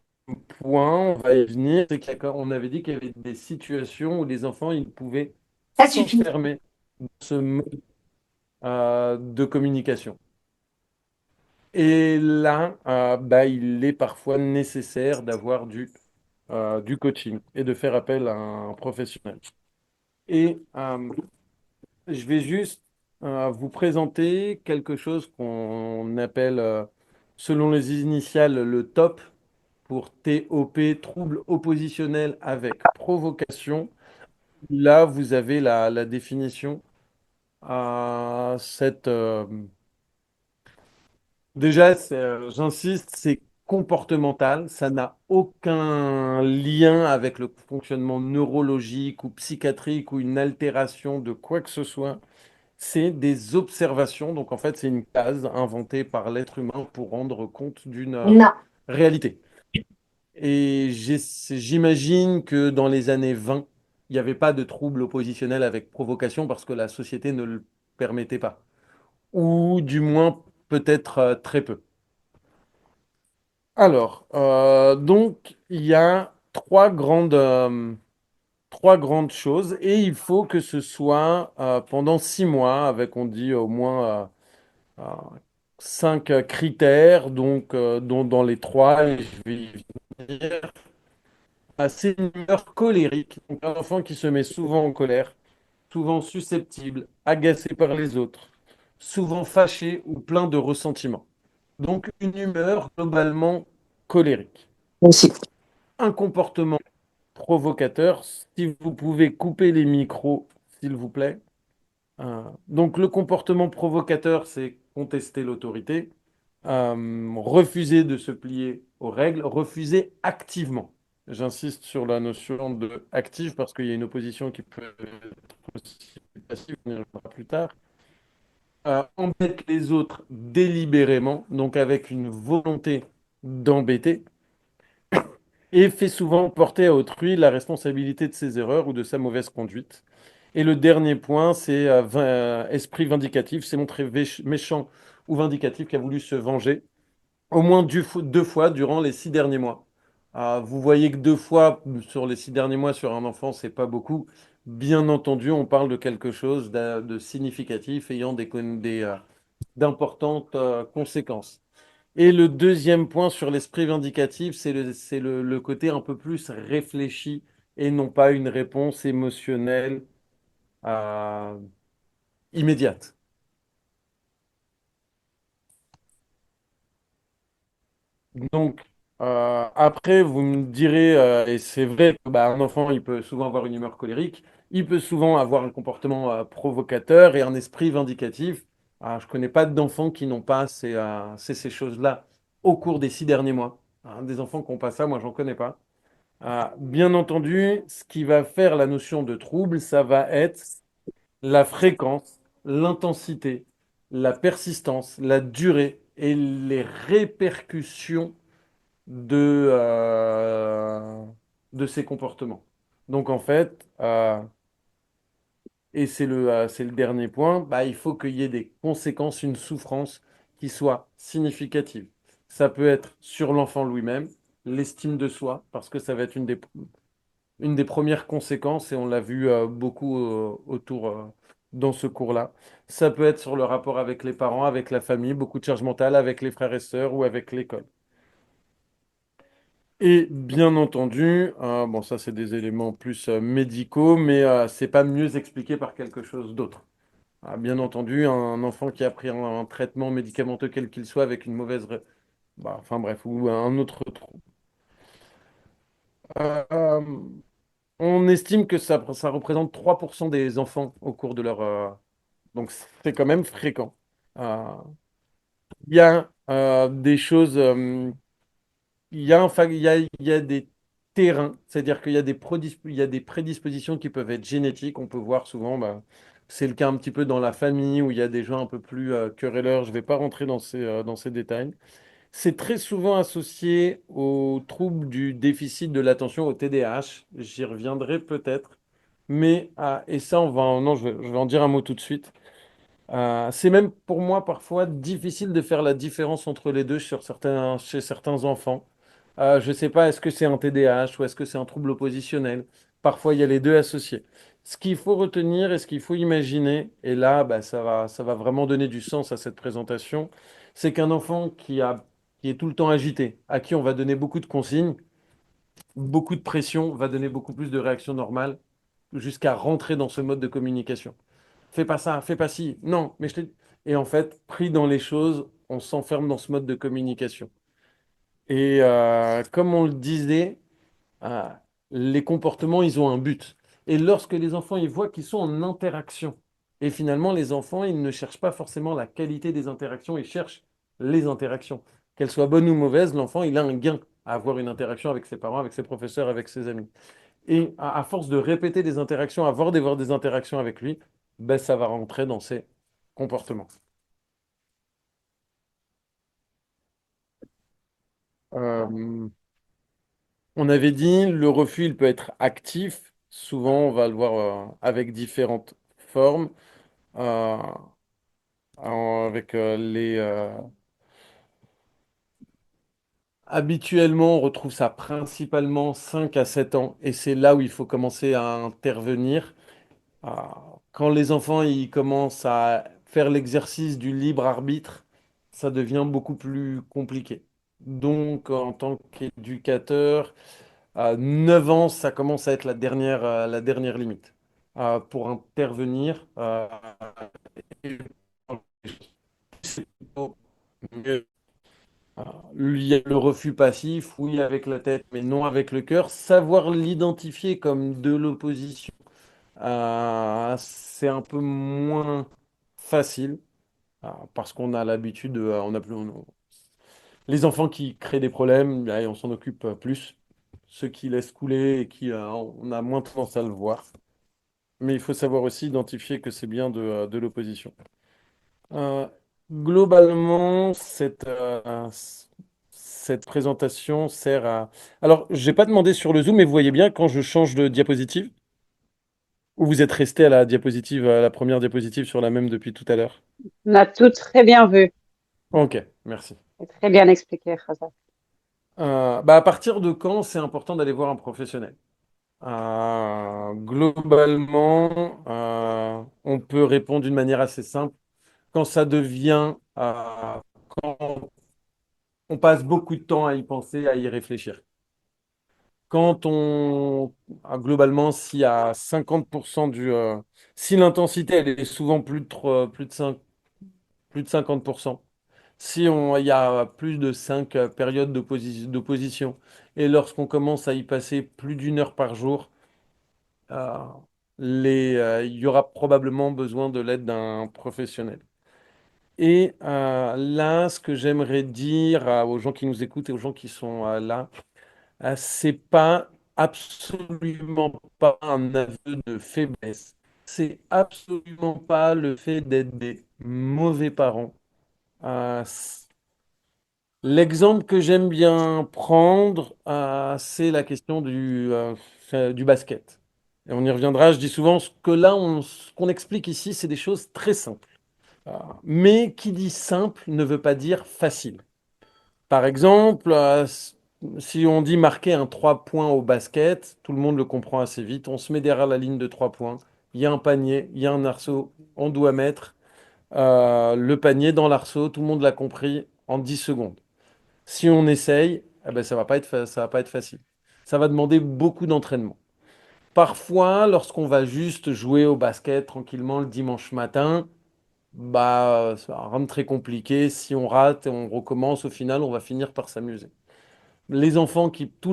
point, on va y venir, c'est qu'on avait dit qu'il y avait des situations où les enfants ils pouvaient Ça suffit. s'enfermer dans ce mode de communication. Et là, il est parfois nécessaire d'avoir du coaching et de faire appel à un professionnel. Et je vais juste vous présenter quelque chose qu'on appelle, selon les initiales, le TOP, pour TOP, trouble oppositionnel avec provocation. Là, vous avez la définition. à cette, euh, Déjà, j'insiste, c'est comportemental. Ça n'a aucun lien avec le fonctionnement neurologique ou psychiatrique ou une altération de quoi que ce soit. C'est des observations. Donc, en fait, c'est une case inventée par l'être humain pour rendre compte d'une Non. réalité. Et j'imagine que dans les années 20, il n'y avait pas de trouble oppositionnel avec provocation parce que la société ne le permettait pas. Ou du moins peut-être très peu. Alors, donc, il y a trois grandes choses et il faut que ce soit pendant 6 mois avec, on dit, au moins 5 critères, donc dont dans les trois, et je vais y venir, c'est une humeur colérique, donc un enfant qui se met souvent en colère, souvent susceptible, agacé par les autres, souvent fâché ou plein de ressentiment. Donc une humeur globalement colérique. Aussi. Un comportement provocateur, si vous pouvez couper les micros, s'il vous plaît. Donc le comportement provocateur, c'est contester l'autorité, refuser de se plier aux règles, refuser activement. J'insiste sur la notion de active parce qu'il y a une opposition qui peut être aussi passive, on y reviendra plus tard. Embête les autres délibérément, donc avec une volonté d'embêter, et fait souvent porter à autrui la responsabilité de ses erreurs ou de sa mauvaise conduite. Et le dernier point, c'est esprit vindicatif, c'est montrer méchant ou vindicatif qui a voulu se venger au moins 2 fois durant les 6 derniers mois. Vous voyez que 2 fois sur les 6 derniers mois sur un enfant, c'est pas beaucoup. Bien entendu, on parle de quelque chose de significatif ayant d'importantes conséquences. Et le deuxième point sur l'esprit vindicatif, c'est le côté un peu plus réfléchi et non pas une réponse émotionnelle euh, immédiate. Donc, après, vous me direz, et c'est vrai que bah, un enfant, il peut souvent avoir une humeur colérique, il peut souvent avoir un comportement provocateur et un esprit vindicatif. Je ne connais pas d'enfants qui n'ont pas ces choses-là au cours des 6 derniers mois. Des enfants qui n'ont pas ça, moi, j'en connais pas. Bien entendu, ce qui va faire la notion de trouble, ça va être la fréquence, l'intensité, la persistance, la durée et les répercussions de ces comportements. Donc en fait, et c'est le dernier point, bah, il faut qu'il y ait des conséquences, une souffrance qui soit significative. Ça peut être sur l'enfant lui-même, l'estime de soi, parce que ça va être une des premières conséquences, et on l'a vu beaucoup autour dans ce cours-là. Ça peut être sur le rapport avec les parents, avec la famille, beaucoup de charge mentale, avec les frères et sœurs ou avec l'école. Et bien entendu, bon, ça c'est des éléments plus médicaux, mais c'est pas mieux expliqué par quelque chose d'autre. Bien entendu, un enfant qui a pris un traitement médicamenteux quel qu'il soit avec une bah, enfin bref, ou un autre trou. Euh, on estime que ça représente 3% des enfants au cours de leur... donc c'est quand même fréquent. Euh, Il y a des choses... il y a, il y a des terrains, c'est-à-dire qu'il y a il y a des prédispositions qui peuvent être génétiques. On peut voir souvent, bah, c'est le cas un petit peu dans la famille où il y a des gens un peu plus querelleurs. Je ne vais pas rentrer dans ces détails. C'est très souvent associé aux troubles du déficit de l'attention, au TDAH. J'y reviendrai peut-être. Mais, et ça, non, je vais en dire un mot tout de suite. C'est même pour moi parfois difficile de faire la différence entre les deux chez certains enfants. Je ne sais pas, est-ce que c'est un TDAH ou est-ce que c'est un trouble oppositionnel? Parfois, il y a les deux associés. Ce qu'il faut retenir et ce qu'il faut imaginer, et là, bah, ça va vraiment donner du sens à cette présentation, c'est qu'un enfant qui est tout le temps agité, à qui on va donner beaucoup de consignes, beaucoup de pression, va donner beaucoup plus de réactions normales jusqu'à rentrer dans ce mode de communication. Fais pas ça, fais pas ci. Non, mais je t'ai... Et en fait, pris dans les choses, on s'enferme dans ce mode de communication. Et comme on le disait, euh, les comportements, ils ont un but. Et lorsque les enfants, ils voient qu'ils sont en interaction, et finalement, les enfants, ils ne cherchent pas forcément la qualité des interactions, ils cherchent les interactions. Qu'elles soient bonnes ou mauvaises, l'enfant, il a un gain à avoir une interaction avec ses parents, avec ses professeurs, avec ses amis. Et à force de répéter des interactions, avoir des interactions avec lui, ben, ça va rentrer dans ses comportements. Euh, on avait dit, le refus, il peut être actif. Souvent, on va le voir avec différentes formes. Euh, avec habituellement, on retrouve ça principalement 5 à 7 ans, et c'est là où il faut commencer à intervenir. Ah, quand les enfants ils commencent à faire l'exercice du libre arbitre, ça devient beaucoup plus compliqué. Donc, en tant qu'éducateur, à 9 ans, ça commence à être la dernière limite pour intervenir. Et c'est plutôt mieux. Il y a le refus passif, oui avec la tête, mais non avec le cœur. Savoir l'identifier comme de l'opposition, c'est un peu moins facile parce qu'on a l'habitude, on a plus, les enfants qui créent des problèmes, on s'en occupe plus. Ceux qui laissent couler et qui, on a moins tendance à le voir. Mais il faut savoir aussi identifier que c'est bien de l'opposition. Euh, Globalement, cette présentation sert à... Alors, je n'ai pas demandé sur le Zoom, mais vous voyez bien quand je change de diapositive, ou vous êtes resté à la diapositive, à la première diapositive sur la même depuis tout à l'heure? On a tout très bien vu Ok, merci. et très bien expliqué, Khazar. À partir de quand c'est important d'aller voir un professionnel? Globalement, on peut répondre d'une manière assez simple. Quand ça devient, quand on passe beaucoup de temps à y penser, à y réfléchir. Quand globalement, si à 50% si l'intensité, elle est souvent plus de 50%, il y a plus de 5 périodes d'opposition, et lorsqu'on commence à y passer plus d'une heure par jour, euh, il y aura probablement besoin de l'aide d'un professionnel. Et là, ce que j'aimerais dire aux gens qui nous écoutent et aux gens qui sont là, c'est pas absolument pas un aveu de faiblesse. C'est absolument pas le fait d'être des mauvais parents. L'exemple que j'aime bien prendre, c'est la question du basket. Et on y reviendra. Je dis souvent que là, ce qu'on explique ici, c'est des choses très simples. Mais qui dit simple ne veut pas dire facile. Par exemple, si on dit marquer un 3 points au basket, tout le monde le comprend assez vite. On se met derrière la ligne de 3 points. Il y a un panier, il y a un arceau. On doit mettre le panier dans l'arceau. Tout le monde l'a compris en 10 secondes. Si on essaye, eh ben, ça va pas être facile. Ça va demander beaucoup d'entraînement. Parfois, lorsqu'on va juste jouer au basket tranquillement le dimanche matin, ça va rendre très compliqué. Si on rate et on recommence, au final, on va finir par s'amuser. Tous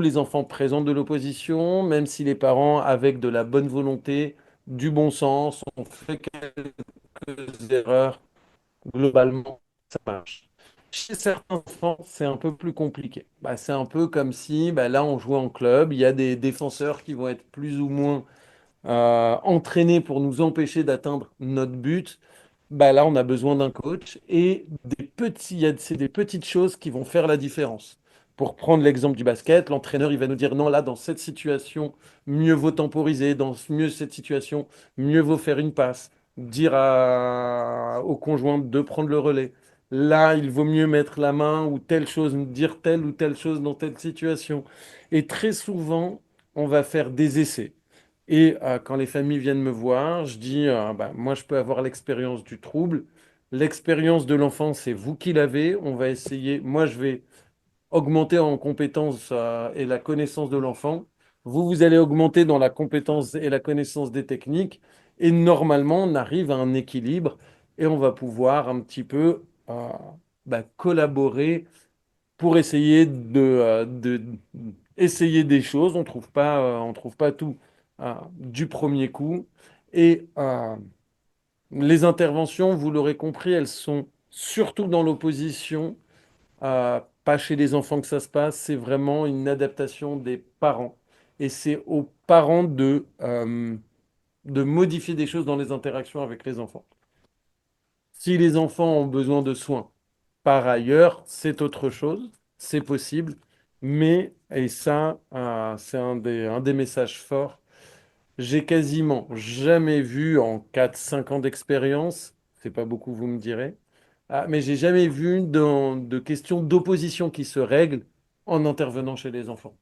les enfants présentent de l'opposition, même si les parents, avec de la bonne volonté, du bon sens, ont fait quelques erreurs, globalement, ça marche. Chez certains enfants, c'est un peu plus compliqué. C'est un peu comme si, là, on jouait en club, il y a des défenseurs qui vont être plus ou moins entraînés pour nous empêcher d'atteindre notre but. Là, on a besoin d'un coach et c'est des petites choses qui vont faire la différence. Pour prendre l'exemple du basket, l'entraîneur, il va nous dire non, là, dans cette situation, mieux vaut temporiser, dans cette situation, mieux vaut faire une passe, dire au conjoint de prendre le relais. Là, il vaut mieux mettre la main ou telle chose, dire telle ou telle chose dans telle situation. Et très souvent, on va faire des essais. Et quand les familles viennent me voir, je dis, moi, je peux avoir l'expérience du trouble. L'expérience de l'enfant, c'est vous qui l'avez. On va essayer. Moi, je vais augmenter en compétence et la connaissance de l'enfant. Vous, vous allez augmenter dans la compétence et la connaissance des techniques. Et normalement, on arrive à un équilibre et on va pouvoir un petit peu collaborer pour essayer essayer des choses. On trouve pas tout du premier coup. Et les interventions, vous l'aurez compris, elles sont surtout dans l'opposition, pas chez les enfants que ça se passe. C'est vraiment une adaptation des parents. Et c'est aux parents de modifier des choses dans les interactions avec les enfants. Si les enfants ont besoin de soins, par ailleurs, c'est autre chose, c'est possible, mais, et ça, c'est un des messages forts, j'ai quasiment jamais vu en 4 5 ans d'expérience C'est pas beaucoup, vous me direz. Ah, mais j'ai jamais vu de questions d'opposition qui se règlent en intervenant chez les enfants.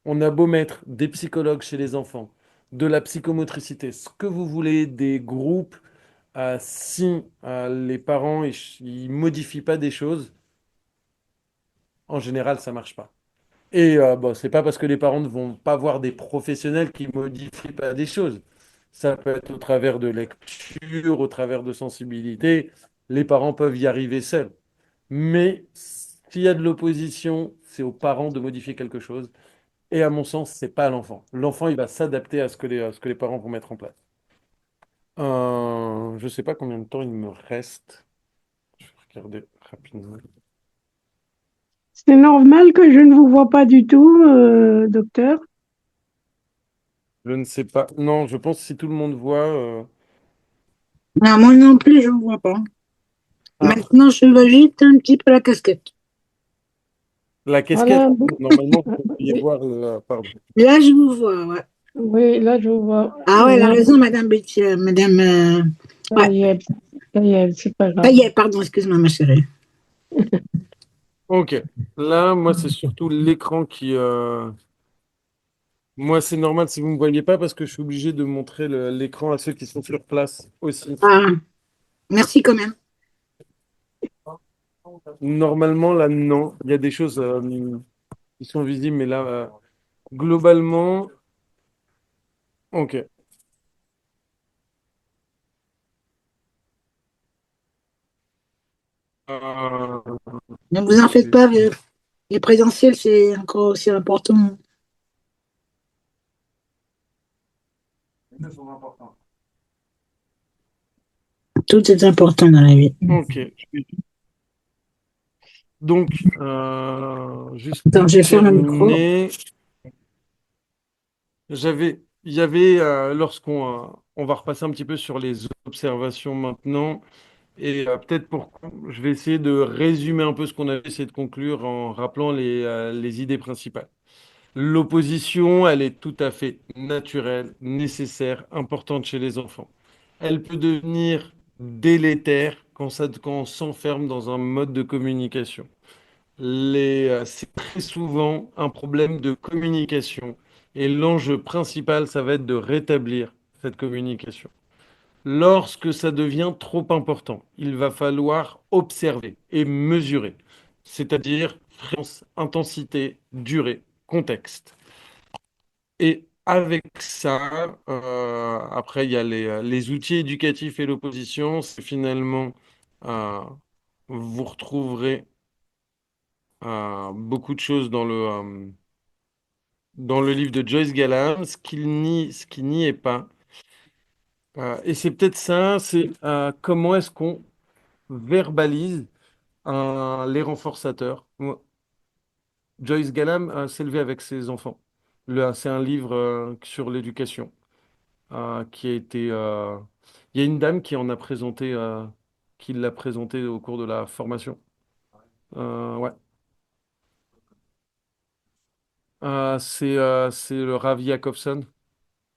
On a beau mettre des psychologues chez les enfants, de la psychomotricité, ce que vous voulez, des groupes, si les parents ils modifient pas des choses, en général, ça marche pas. Et bon, c'est pas parce que les parents ne vont pas voir des professionnels qui modifient pas des choses. Ça peut être au travers de lecture, au travers de sensibilité. Les parents peuvent y arriver seuls. Mais s'il y a de l'opposition, c'est aux parents de modifier quelque chose. Et à mon sens, c'est pas à l'enfant. L'enfant, il va s'adapter à ce que les parents vont mettre en place. Je sais pas combien de temps il me reste. Je vais regarder rapidement. C'est normal que je ne vous vois pas du tout, docteur. Je ne sais pas. Non, je pense que si tout le monde voit. Non, moi non plus, je ne vois pas. Ah, Maintenant, je vais juste un petit peu la casquette. la casquette. Voilà. Normalement, vous devriez Oui, voir. Pardon. Là, je vous vois, ouais. oui, là, je vous vois. Ah ouais, elle a Non, raison, madame madame. ça Ouais, y est, c'est pas ça grave. y est, pardon, excuse-moi, ma chérie. Ok. Là, moi, c'est surtout l'écran qui. Moi, c'est normal si vous ne me voyez pas parce que je suis obligé de montrer l'écran à ceux qui sont sur place aussi. Ah, merci quand même. Normalement, là, non. Il y a des choses qui sont visibles, mais là, globalement, ok. Euh, Ne vous en faites pas, les présentiels, c'est encore aussi important. Tout est important dans la vie. ok. Donc, juste Attends, pour je vais faire le micro. terminer, il y avait, on va repasser un petit peu sur les observations maintenant, et peut-être je vais essayer de résumer un peu ce qu'on avait essayé de conclure en rappelant les idées principales. L'opposition, elle est tout à fait naturelle, nécessaire, importante chez les enfants. Elle peut devenir délétère quand on s'enferme dans un mode de communication. C'est très souvent un problème de communication et l'enjeu principal, ça va être de rétablir cette communication. Lorsque ça devient trop important, il va falloir observer et mesurer, c'est-à-dire fréquence, intensité, durée, contexte. Et avec ça, après, il y a les outils éducatifs et l'opposition. C'est finalement, euh, vous retrouverez beaucoup de choses dans le livre de Joyce Galland, ce qui n'y est pas. Et c'est peut-être ça, c'est comment est-ce qu'on verbalise les renforçateurs. Joyce Galland s'est élevée avec ses enfants. C'est un livre sur l'éducation qui a été. Il y a une dame qui en a présenté, qui l'a présenté au cours de la formation. Ouais. C'est le Rav Jacobson.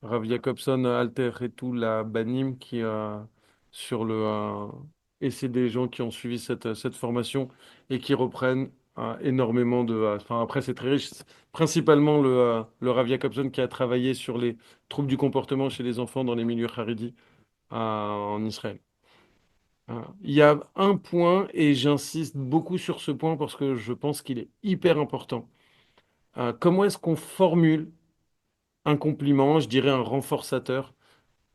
Rav Jacobson Alter et tout la Banim qui sur et c'est des gens qui ont suivi cette formation et qui reprennent énormément enfin après c'est très riche. C'est principalement le Rav Jacobson qui a travaillé sur les troubles du comportement chez les enfants dans les milieux haredi en Israël. Il y a un point et j'insiste beaucoup sur ce point parce que je pense qu'il est hyper important. Comment est-ce qu'on formule un compliment, je dirais un renforçateur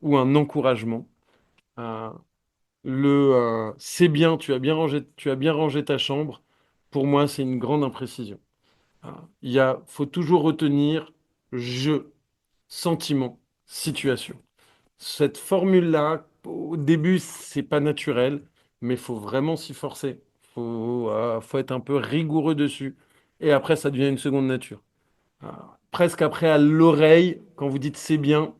ou un encouragement. Euh, c'est bien, tu as bien rangé ta chambre. Pour moi, c'est une grande imprécision. Faut toujours retenir je, sentiment, situation. Cette formule-là, au début, c'est pas naturel, mais il faut vraiment s'y forcer. Faut être un peu rigoureux dessus. Et après, ça devient une seconde nature. Euh, Presque après à l'oreille, quand vous dites c'est bien,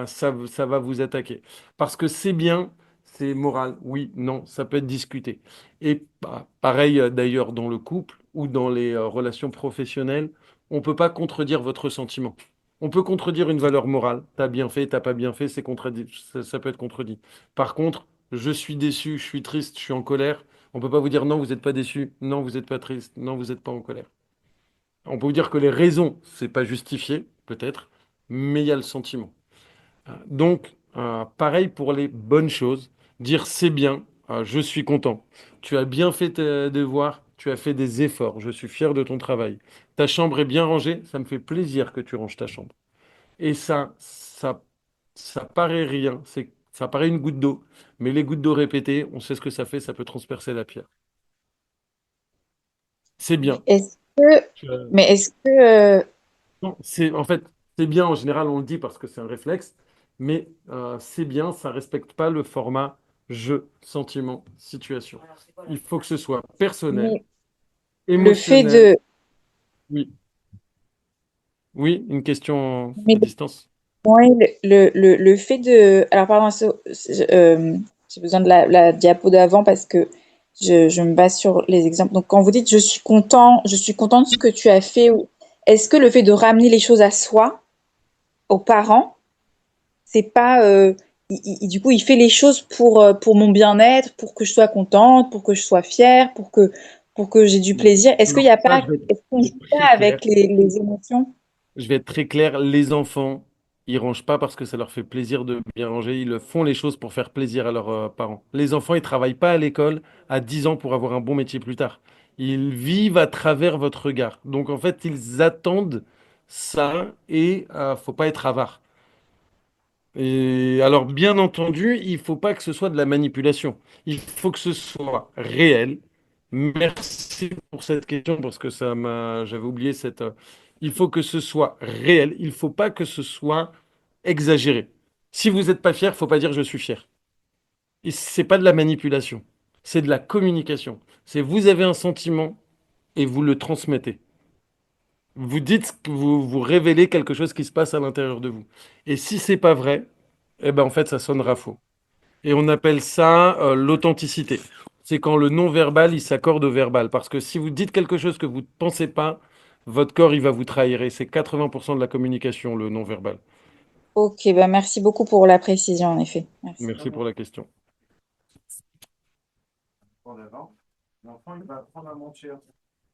ça va vous attaquer. Parce que c'est bien, c'est moral. Oui, non, ça peut être discuté. Et pareil d'ailleurs dans le couple ou dans les relations professionnelles, on ne peut pas contredire votre sentiment. On peut contredire une valeur morale. T'as bien fait, t'as pas bien fait, ça peut être contredit. Par contre, je suis déçu, je suis triste, je suis en colère. On ne peut pas vous dire non, vous n'êtes pas déçu, non, vous n'êtes pas triste, non, vous n'êtes pas en colère. On peut vous dire que les raisons, c'est pas justifié, peut-être, mais il y a le sentiment. Donc, pareil pour les bonnes choses. Dire c'est bien, je suis content. Tu as bien fait tes devoirs, tu as fait des efforts, je suis fier de ton travail. Ta chambre est bien rangée, ça me fait plaisir que tu ranges ta chambre. Et ça paraît rien, ça paraît une goutte d'eau, mais les gouttes d'eau répétées, on sait ce que ça peut transpercer la pierre. C'est Mais bien. est-ce que, Tu mais est-ce que, Non, en fait, c'est bien, en général, on le dit parce que c'est un réflexe, mais c'est bien, ça respecte pas le format jeu, sentiment, situation. Il faut que ce soit personnel, mais le fait émotionnel. de, Oui, oui, une question mais à distance. ouais, le fait de, alors pardon, j'ai besoin de la diapo d'avant parce que je me base sur les exemples. Donc quand vous dites je suis content de ce que tu as fait, est-ce que le fait de ramener les choses à soi, aux parents, c'est pas, du coup, il fait les choses pour mon bien-être, pour que je sois contente, pour que je sois fière, pour que j'ai du plaisir. Est-ce qu'il Alors n'y a ça, pas, est-ce qu'on je vais joue être pas très clair. avec les émotions? Je vais être très clair, les enfants, ils rangent pas parce que ça leur fait plaisir de bien ranger, ils le font les choses pour faire plaisir à leurs parents. Les enfants, ils travaillent pas à l'école à 10 ans pour avoir un bon métier plus tard. Ils vivent à travers votre regard. Donc en fait, ils attendent ça et faut pas être avare. Et alors, bien entendu, il faut pas que ce soit de la manipulation. Il faut que ce soit réel. Merci pour cette question parce que j'avais oublié il faut que ce soit réel. Il faut pas que ce soit exagéré. Si vous n'êtes pas fier, faut pas dire je suis fier. Et c'est pas de la manipulation. C'est de la communication. C'est vous avez un sentiment et vous le transmettez. Vous dites que vous révélez quelque chose qui se passe à l'intérieur de vous. Et si c'est pas vrai, eh ben en fait ça sonnera faux. Et on appelle ça l'authenticité. C'est quand le non-verbal il s'accorde au verbal. Parce que si vous dites quelque chose que vous ne pensez pas, votre corps il va vous trahir. Et c'est 80% de la communication, le non-verbal. Ok, bah merci beaucoup pour la précision, en effet. Merci. Merci pour la question. En avant. L'enfant, il va apprendre à mentir.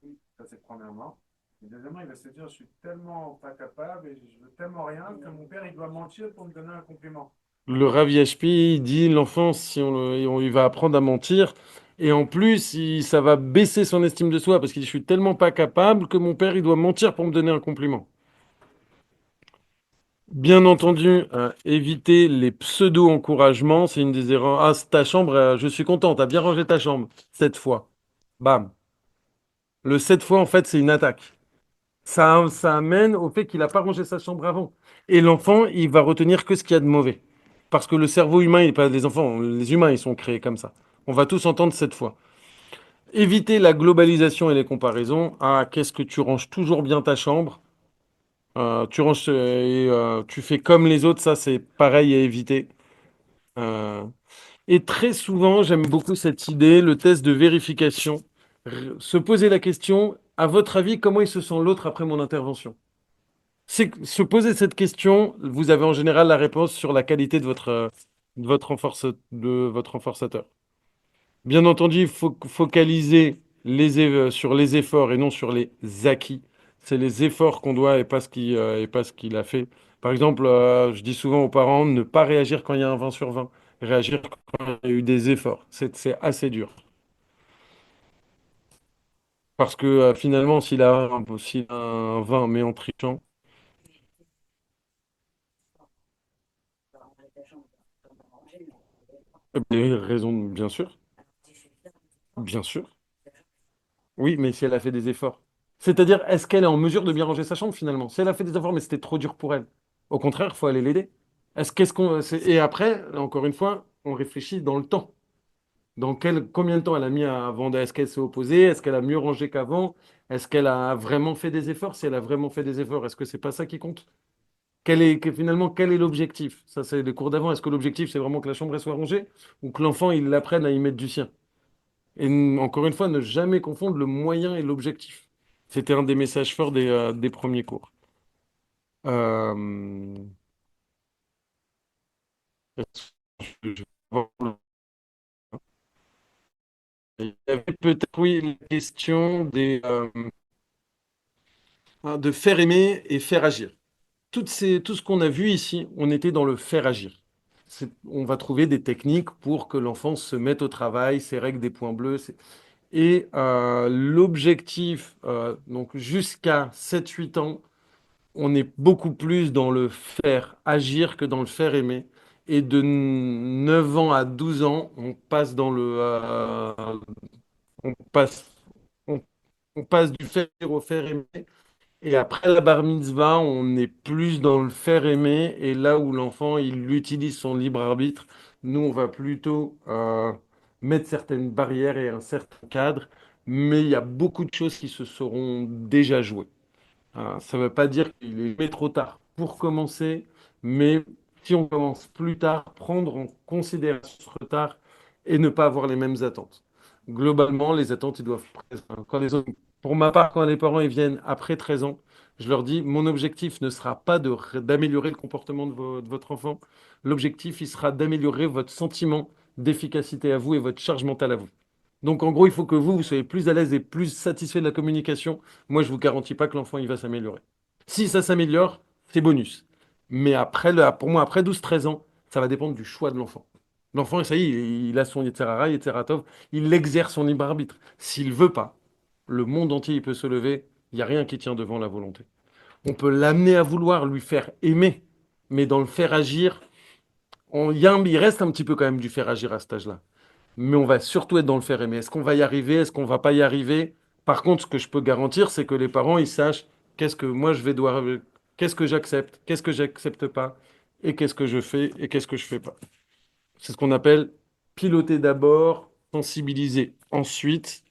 Oui, ça, c'est premièrement. Et deuxièmement, il va se dire, je suis tellement pas capable et je veux tellement rien que mon père, il doit mentir pour me donner un compliment. Le Rav Yashpi il dit l'enfant, si il va apprendre à mentir. Et en plus, ça va baisser son estime de soi parce qu'il dit, je suis tellement pas capable que mon père, il doit mentir pour me donner un compliment. Bien entendu, éviter les pseudo-encouragements, c'est une des erreurs. Ah, c'est ta chambre, je suis content, t'as bien rangé ta chambre. 7 fois. Bam. Le 7 fois, en fait, c'est une attaque. Ça amène au fait qu'il n'a pas rangé sa chambre avant. Et l'enfant, il va retenir que ce qu'il y a de mauvais. Parce que le cerveau humain, il pas les enfants, les humains, ils sont créés comme ça. On va tous entendre 7 fois. Éviter la globalisation et les comparaisons. Ah, qu'est-ce que tu ranges toujours bien ta chambre? Tu ranges tu fais comme les autres, ça c'est pareil à éviter. Euh, et très souvent, j'aime beaucoup cette idée, le test de vérification. Se poser la question, à votre avis, comment il se sent l'autre après mon intervention? Se poser cette question, vous avez en général la réponse sur la qualité de votre renforçateur. Bien entendu, il faut focaliser sur les efforts et non sur les acquis. C'est les efforts qu'on doit et pas ce qu'il a fait. Par exemple, je dis souvent aux parents, ne pas réagir quand il y a un 20 sur 20. Réagir quand il y a eu des efforts. C'est assez dur. Parce que finalement, s'il a un 20 mais en trichant, il a raison, bien sûr. Bien sûr. Oui, mais si elle a fait des efforts. C'est-à-dire, est-ce qu'elle est en mesure de bien ranger sa chambre finalement? Si elle a fait des efforts, mais c'était trop dur pour elle. Au contraire, il faut aller l'aider. Et après, encore une fois, on réfléchit dans le temps. Combien de temps elle a mis avant? Est-ce qu'elle s'est opposée? Est-ce qu'elle a mieux rangé qu'avant? Est-ce qu'elle a vraiment fait des efforts? Si elle a vraiment fait des efforts, est-ce que c'est pas ça qui compte? Finalement, quel est l'objectif? Ça, c'est les cours d'avant. Est-ce que l'objectif, c'est vraiment que la chambre elle soit rangée ou que l'enfant, il apprenne à y mettre du sien? Et encore une fois, ne jamais confondre le moyen et l'objectif. C'était un des messages forts des premiers cours. Euh, est-ce que je- Il y avait peut-être, oui, la question de faire aimer et faire agir. Tout ce qu'on a vu ici, on était dans le faire agir. On va trouver des techniques pour que l'enfant se mette au travail, ses règles des points bleus. Et l'objectif, donc jusqu'à 7 8 ans, on est beaucoup plus dans le faire agir que dans le faire aimer. Et de 9 ans à 12 ans, on passe on passe, on, on passe du faire au faire aimer. Et après la bar mitzvah, on est plus dans le faire aimer. Et là où l'enfant, il utilise son libre arbitre, nous, on va plutôt mettre certaines barrières et un certain cadre. Mais il y a beaucoup de choses qui se seront déjà jouées. Ça ne veut pas dire qu'il est jamais trop tard pour commencer, mais si on commence plus tard, prendre en considération ce retard et ne pas avoir les mêmes attentes. Globalement, les attentes, ils doivent... Pour ma part, quand les parents ils viennent après 13 ans, je leur dis, mon objectif ne sera pas d'améliorer le comportement de votre enfant. L'objectif, il sera d'améliorer votre sentiment d'efficacité à vous et votre charge mentale à vous. Donc, en gros, il faut que vous soyez plus à l'aise et plus satisfait de la communication. Moi, je vous garantis pas que l'enfant il va s'améliorer. Si ça s'améliore, c'est bonus. Mais après, pour moi, après 12 13 ans, ça va dépendre du choix de l'enfant. L'enfant, ça y est, il a son Yetzerara, Yetzeratov, il exerce son libre arbitre. S'il veut pas, le monde entier il peut se lever, il n'y a rien qui tient devant la volonté. On peut l'amener à vouloir, lui faire aimer, mais dans le faire agir, il reste un petit peu quand même du faire agir à cet âge-là, mais on va surtout être dans le faire aimer. Est-ce qu'on va y arriver? Est-ce qu'on va pas y arriver? Par contre, ce que je peux garantir, c'est que les parents, ils sachent qu'est-ce que moi je vais devoir, qu'est-ce que j'accepte, qu'est-ce que j'accepte pas, et qu'est-ce que je fais et qu'est-ce que je fais pas. C'est ce qu'on appelle piloter d'abord, sensibiliser ensuite.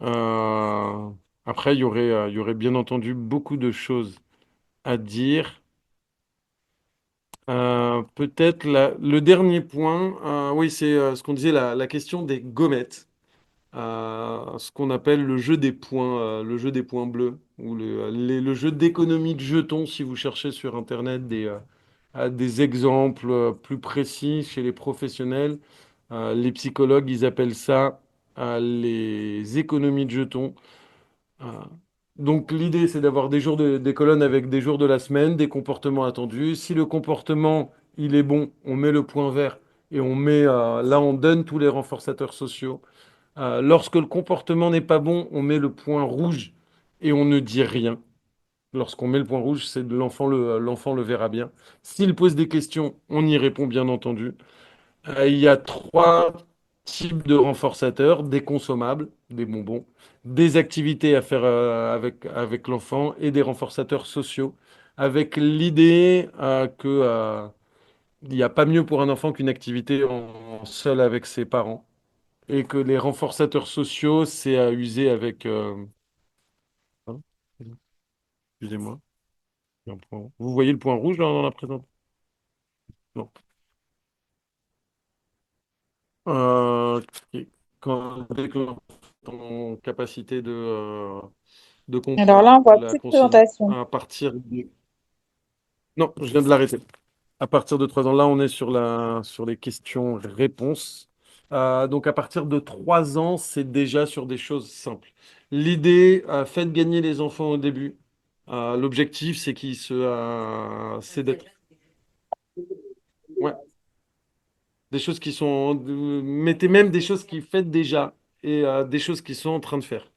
Euh, Après, il y aurait bien entendu beaucoup de choses à dire. Peut-être le dernier point, oui, c'est ce qu'on disait, la question des gommettes. Ce qu'on appelle le jeu des points bleus, ou le jeu d'économie de jetons, si vous cherchez sur Internet des exemples plus précis chez les professionnels. Les psychologues, ils appellent ça les économies de jetons. Euh, donc l'idée, c'est d'avoir des colonnes avec des jours de la semaine, des comportements attendus. Si le comportement, il est bon, on met le point vert et là, on donne tous les renforçateurs sociaux. Lorsque le comportement n'est pas bon, on met le point rouge et on ne dit rien. Lorsqu'on met le point rouge, c'est de l'enfant le verra bien. S'il pose des questions, on y répond bien entendu. Il y a trois types de renforçateurs, des consommables, des bonbons, des activités à faire avec l'enfant et des renforçateurs sociaux, avec l'idée il n'y a pas mieux pour un enfant qu'une activité seul avec ses parents et que les renforçateurs sociaux, c'est à user avec... pardon, excusez-moi. Vous voyez le point rouge là, dans la présentation? Non. Euh, Dès que l'enfant est en capacité de Alors comprendre là, on voit la plus de consigne présentation. à partir de... Non, je viens de l'arrêter. À partir de 3 ans, là, on est sur les questions-réponses. Donc, à partir de 3 ans, c'est déjà sur des choses simples. L'idée, faites gagner les enfants au début. L'objectif, c'est d'être... Ouais, des choses qui sont... Mettez même des choses qu'ils faites déjà et des choses qu'ils sont en train de faire.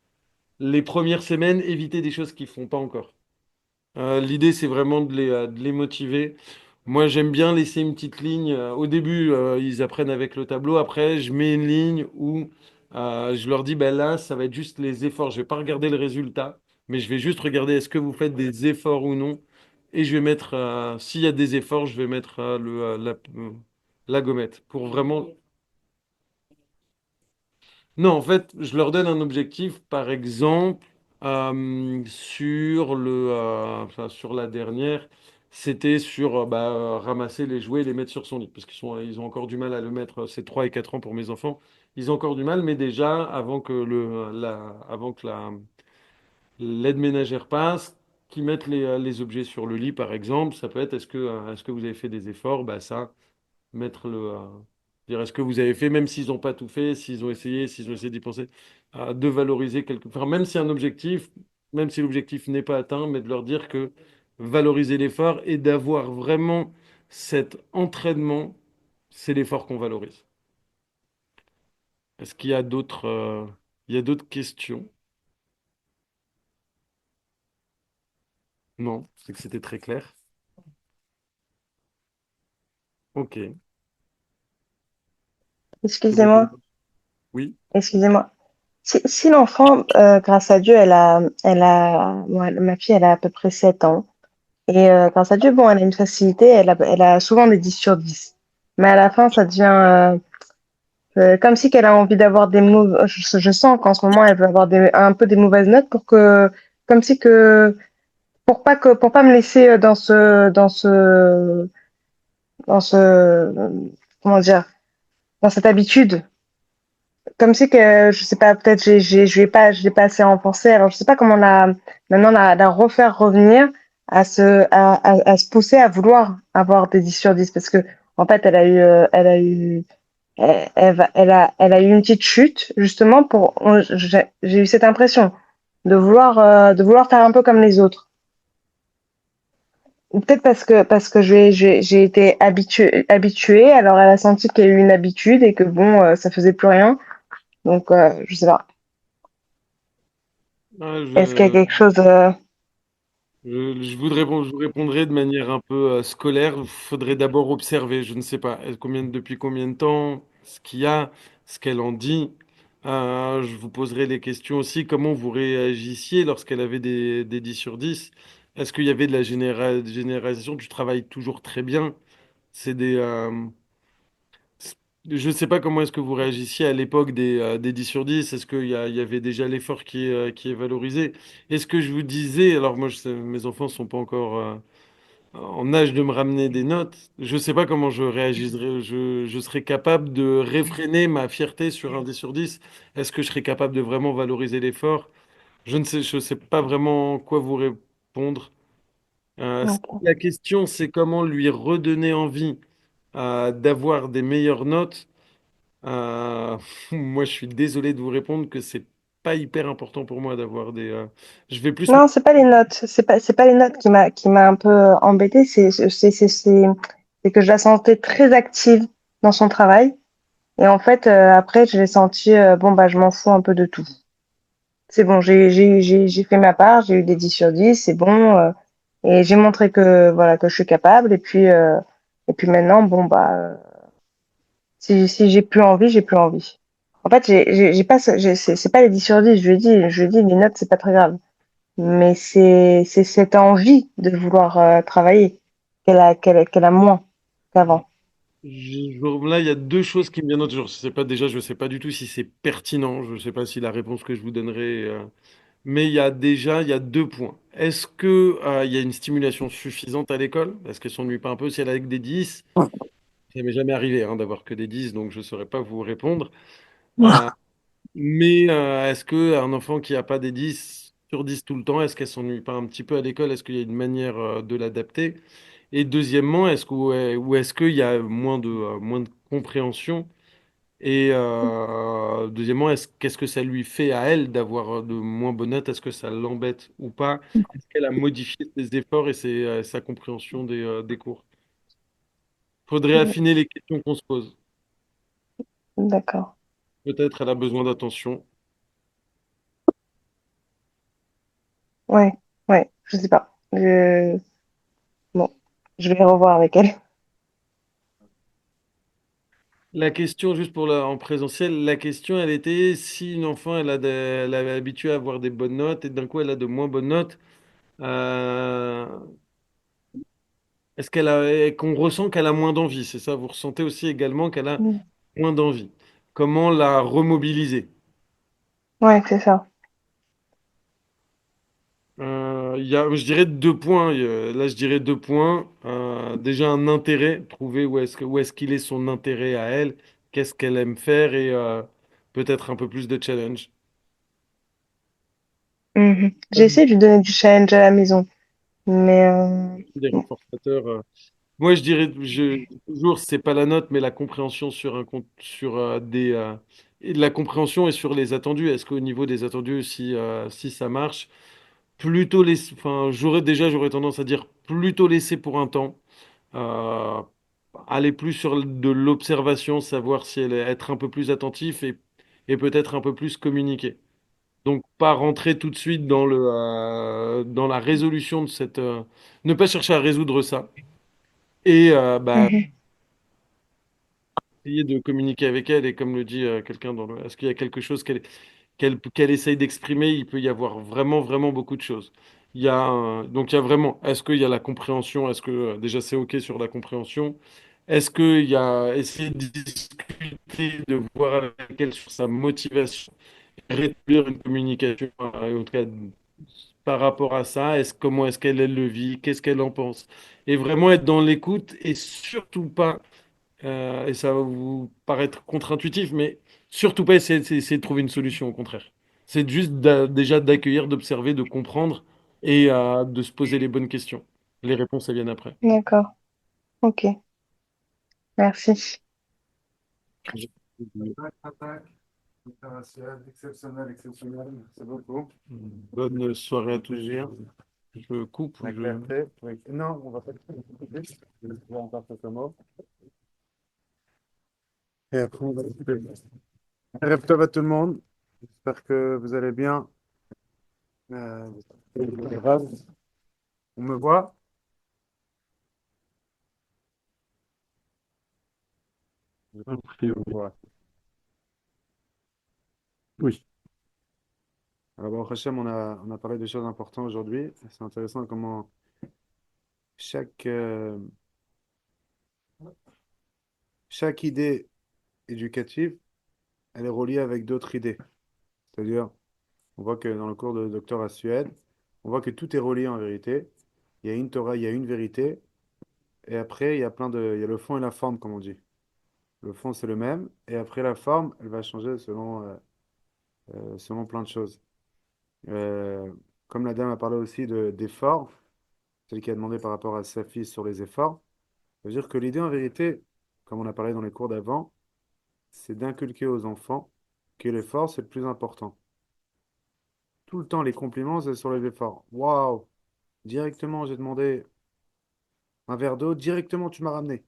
Les premières semaines, évitez des choses qu'ils font pas encore. L'idée, c'est vraiment de les motiver. Moi, j'aime bien laisser une petite ligne. Au début, ils apprennent avec le tableau. Après, je mets une ligne où je leur dis, ben là, ça va être juste les efforts. Je vais pas regarder le résultat, mais je vais juste regarder est-ce que vous faites des efforts ou non. Et je vais mettre, s'il y a des efforts, je vais mettre la gommette pour vraiment... Non, en fait, je leur donne un objectif, par exemple, sur la dernière, c'était sur ramasser les jouets et les mettre sur son lit, parce ils ont encore du mal à le mettre, c'est 3 et 4 ans pour mes enfants, ils ont encore du mal, mais déjà, avant que l'aide ménagère passe, qu'ils mettent les objets sur le lit, par exemple, ça peut être, est-ce que vous avez fait des efforts? Bah ça, mettre C'est-à-dire, est-ce que vous avez fait, même s'ils n'ont pas tout fait, s'ils ont essayé d'y penser, de valoriser quelque... Enfin, même si un objectif, même si l'objectif n'est pas atteint, mais de leur dire que valoriser l'effort et d'avoir vraiment cet entraînement, c'est l'effort qu'on valorise. Est-ce qu'il y a il y a d'autres questions? Non, c'est que c'était très clair. Ok. C'est bon pour Excusez-moi, vous. Oui. excusez-moi. Si l'enfant, grâce à Dieu, ma fille, elle a à peu près 7 ans. Et grâce à Dieu, bon, elle a une facilité, elle a souvent des 10 sur 10. Mais à la fin, ça devient comme si qu'elle a envie d'avoir des mauvaises... Je sens qu'en ce moment, elle veut avoir un peu des mauvaises notes comme si que, pour pas me laisser dans ce, comment dire, dans cette habitude. Comme si que, je sais pas, peut-être je l'ai pas assez renforcé. Alors je sais pas comment maintenant la refaire revenir à se pousser à vouloir avoir des 10 sur 10 parce que, en fait, elle a eu une petite chute, justement j'ai eu cette impression de vouloir faire un peu comme les autres. Ou peut-être parce que j'ai été habituée, alors elle a senti qu'il y a eu une habitude et que bon, ça faisait plus rien. Donc, je sais pas. Ah, Est-ce qu'il y a quelque chose je vous répondrai de manière un peu scolaire. Il faudrait d'abord observer. Je ne sais pas depuis combien de temps, ce qu'il y a, ce qu'elle en dit. Je vous poserai les questions aussi. Comment vous réagissiez lorsqu'elle avait des 10 sur 10? Est-ce qu'il y avait de la généralisation? Tu travailles toujours très bien. C'est des, je ne sais pas comment est-ce que vous réagissiez à l'époque des 10 sur 10. Est-ce il y avait déjà l'effort qui est valorisé? Est-ce que je vous disais, alors moi, mes enfants ne sont pas encore en âge de me ramener des notes. Je ne sais pas comment je réagirais. Je serais capable de réfréner ma fierté sur un 10 sur 10. Est-ce que je serais capable de vraiment valoriser l'effort? Je ne sais pas vraiment quoi vous répondre. Si Ok. la question, c'est comment lui redonner envie d'avoir des meilleures notes. Euh, moi, je suis désolé de vous répondre que c'est pas hyper important pour moi d'avoir des. Je vais plus. Non, c'est pas les notes. C'est pas les notes qui m'a un peu embêtée. C'est que je la sentais très active dans son travail. Et en fait, après, je l'ai senti, bon, bah, je m'en fous un peu de tout. C'est bon, j'ai fait ma part, j'ai eu des 10 sur 10, c'est bon. Et j'ai montré que, voilà, que je suis capable. Et puis maintenant, bon, bah, si j'ai plus envie, j'ai plus envie. En fait, j'ai pas, c'est pas les 10 sur 10, je lui ai dit, les notes, c'est pas très grave. Mais c'est cette envie de vouloir travailler qu'elle a moins qu'avant. Là, il y a deux choses qui me viennent. Je sais pas du tout si c'est pertinent. Je sais pas si la réponse que je vous donnerai. Mais il y a deux points. Est-ce que il y a une stimulation suffisante à l'école? Est-ce qu'elle s'ennuie pas un peu si elle a que des 10? Ça m'est jamais arrivé hein, d'avoir que des 10, donc je ne saurais pas vous répondre. Euh, Mais est-ce qu'un enfant qui n'a pas des 10 sur 10 tout le temps, est-ce qu'elle s'ennuie pas un petit peu à l'école? Est-ce qu'il y a une manière de l'adapter? Et deuxièmement, ou est-ce qu'il y a moins de compréhension? Et deuxièmement, qu'est-ce que ça lui fait à elle d'avoir de moins bonnes notes? Est-ce que ça l'embête ou pas? Est-ce qu'elle a modifié ses efforts et sa compréhension des cours? Faudrait affiner les questions qu'on se pose. D'accord. Peut-être elle a besoin d'attention. Ouais, ouais, je sais pas. Bon, je vais revoir avec elle. La question, juste en présentiel, la question, elle était si une enfant, elle avait habitué à avoir des bonnes notes et d'un coup, elle a de moins bonnes notes, euh, est-ce qu'on ressent qu'elle a moins d'envie? C'est ça, vous ressentez aussi également qu'elle a Mm. moins d'envie. Comment la remobiliser? Ouais, c'est ça. Je dirais deux points. Là, je dirais deux points. Déjà, un intérêt, trouver où est-ce qu'il est son intérêt à elle, qu'est-ce qu'elle aime faire et peut-être un peu plus de challenge. Mhm. J'ai essayé de lui donner du challenge à la maison, mais Des bon. renforçateurs. Moi, je dirais, toujours, c'est pas la note, mais la compréhension sur un compte, sur et la compréhension et sur les attendus. Est-ce qu'au niveau des attendus, si ça marche, plutôt enfin, j'aurais tendance à dire plutôt laisser pour un temps, euh, aller plus sur de l'observation, savoir si être un peu plus attentif et peut-être un peu plus communiquer. Donc, pas rentrer tout de suite dans la résolution de ne pas chercher à résoudre ça. Et Mhm. essayer de communiquer avec elle. Et comme le dit quelqu'un est-ce qu'il y a quelque chose qu'elle essaye d'exprimer? Il peut y avoir vraiment, vraiment beaucoup de choses. Donc, il y a vraiment, est-ce qu'il y a la compréhension? Est-ce que déjà c'est OK sur la compréhension? Est-ce qu'il y a essayer de discuter, de voir avec elle sur sa motivation, rétablir une communication, en tout cas, par rapport à ça? Comment est-ce qu'elle elle le vit? Qu'est-ce qu'elle en pense? Et vraiment être dans l'écoute et surtout pas, et ça va vous paraître contre-intuitif, mais surtout pas essayer de trouver une solution, au contraire. C'est juste déjà d'accueillir, d'observer, de comprendre et de se poser les bonnes questions. Les réponses, elles viennent après. D'accord. Ok. Merci. Tac, tac, tac. Opérationnel, exceptionnel, exceptionnel. Merci beaucoup. Bonne soirée à tous. Je coupe ou La je... clarté. Oui. Non, on va pas couper. Je vais voir encore quelques mots. Et après, on va couper. Rêve à tout le monde. J'espère que vous allez bien. Euh, on me voit? Ouais. Oui. Alors, bon, Hachem, on a parlé de choses importantes aujourd'hui. C'est intéressant comment chaque, euh, chaque idée éducative, elle est reliée avec d'autres idées. C'est-à-dire, on voit que dans le cours de docteur à Suède, on voit que tout est relié en vérité. Il y a une Torah, il y a une vérité. Et après, il y a le fond et la forme, comme on dit. Le fond, c'est le même. Et après, la forme, elle va changer selon plein de choses. Euh, Comme la dame a parlé aussi d'efforts, celle qui a demandé par rapport à sa fille sur les efforts, ça veut dire que l'idée, en vérité, comme on a parlé dans les cours d'avant, c'est d'inculquer aux enfants que l'effort, c'est le plus important. Tout le temps, les compliments, c'est sur les efforts. Waouh! Directement, j'ai demandé un verre d'eau, directement, tu m'as ramené.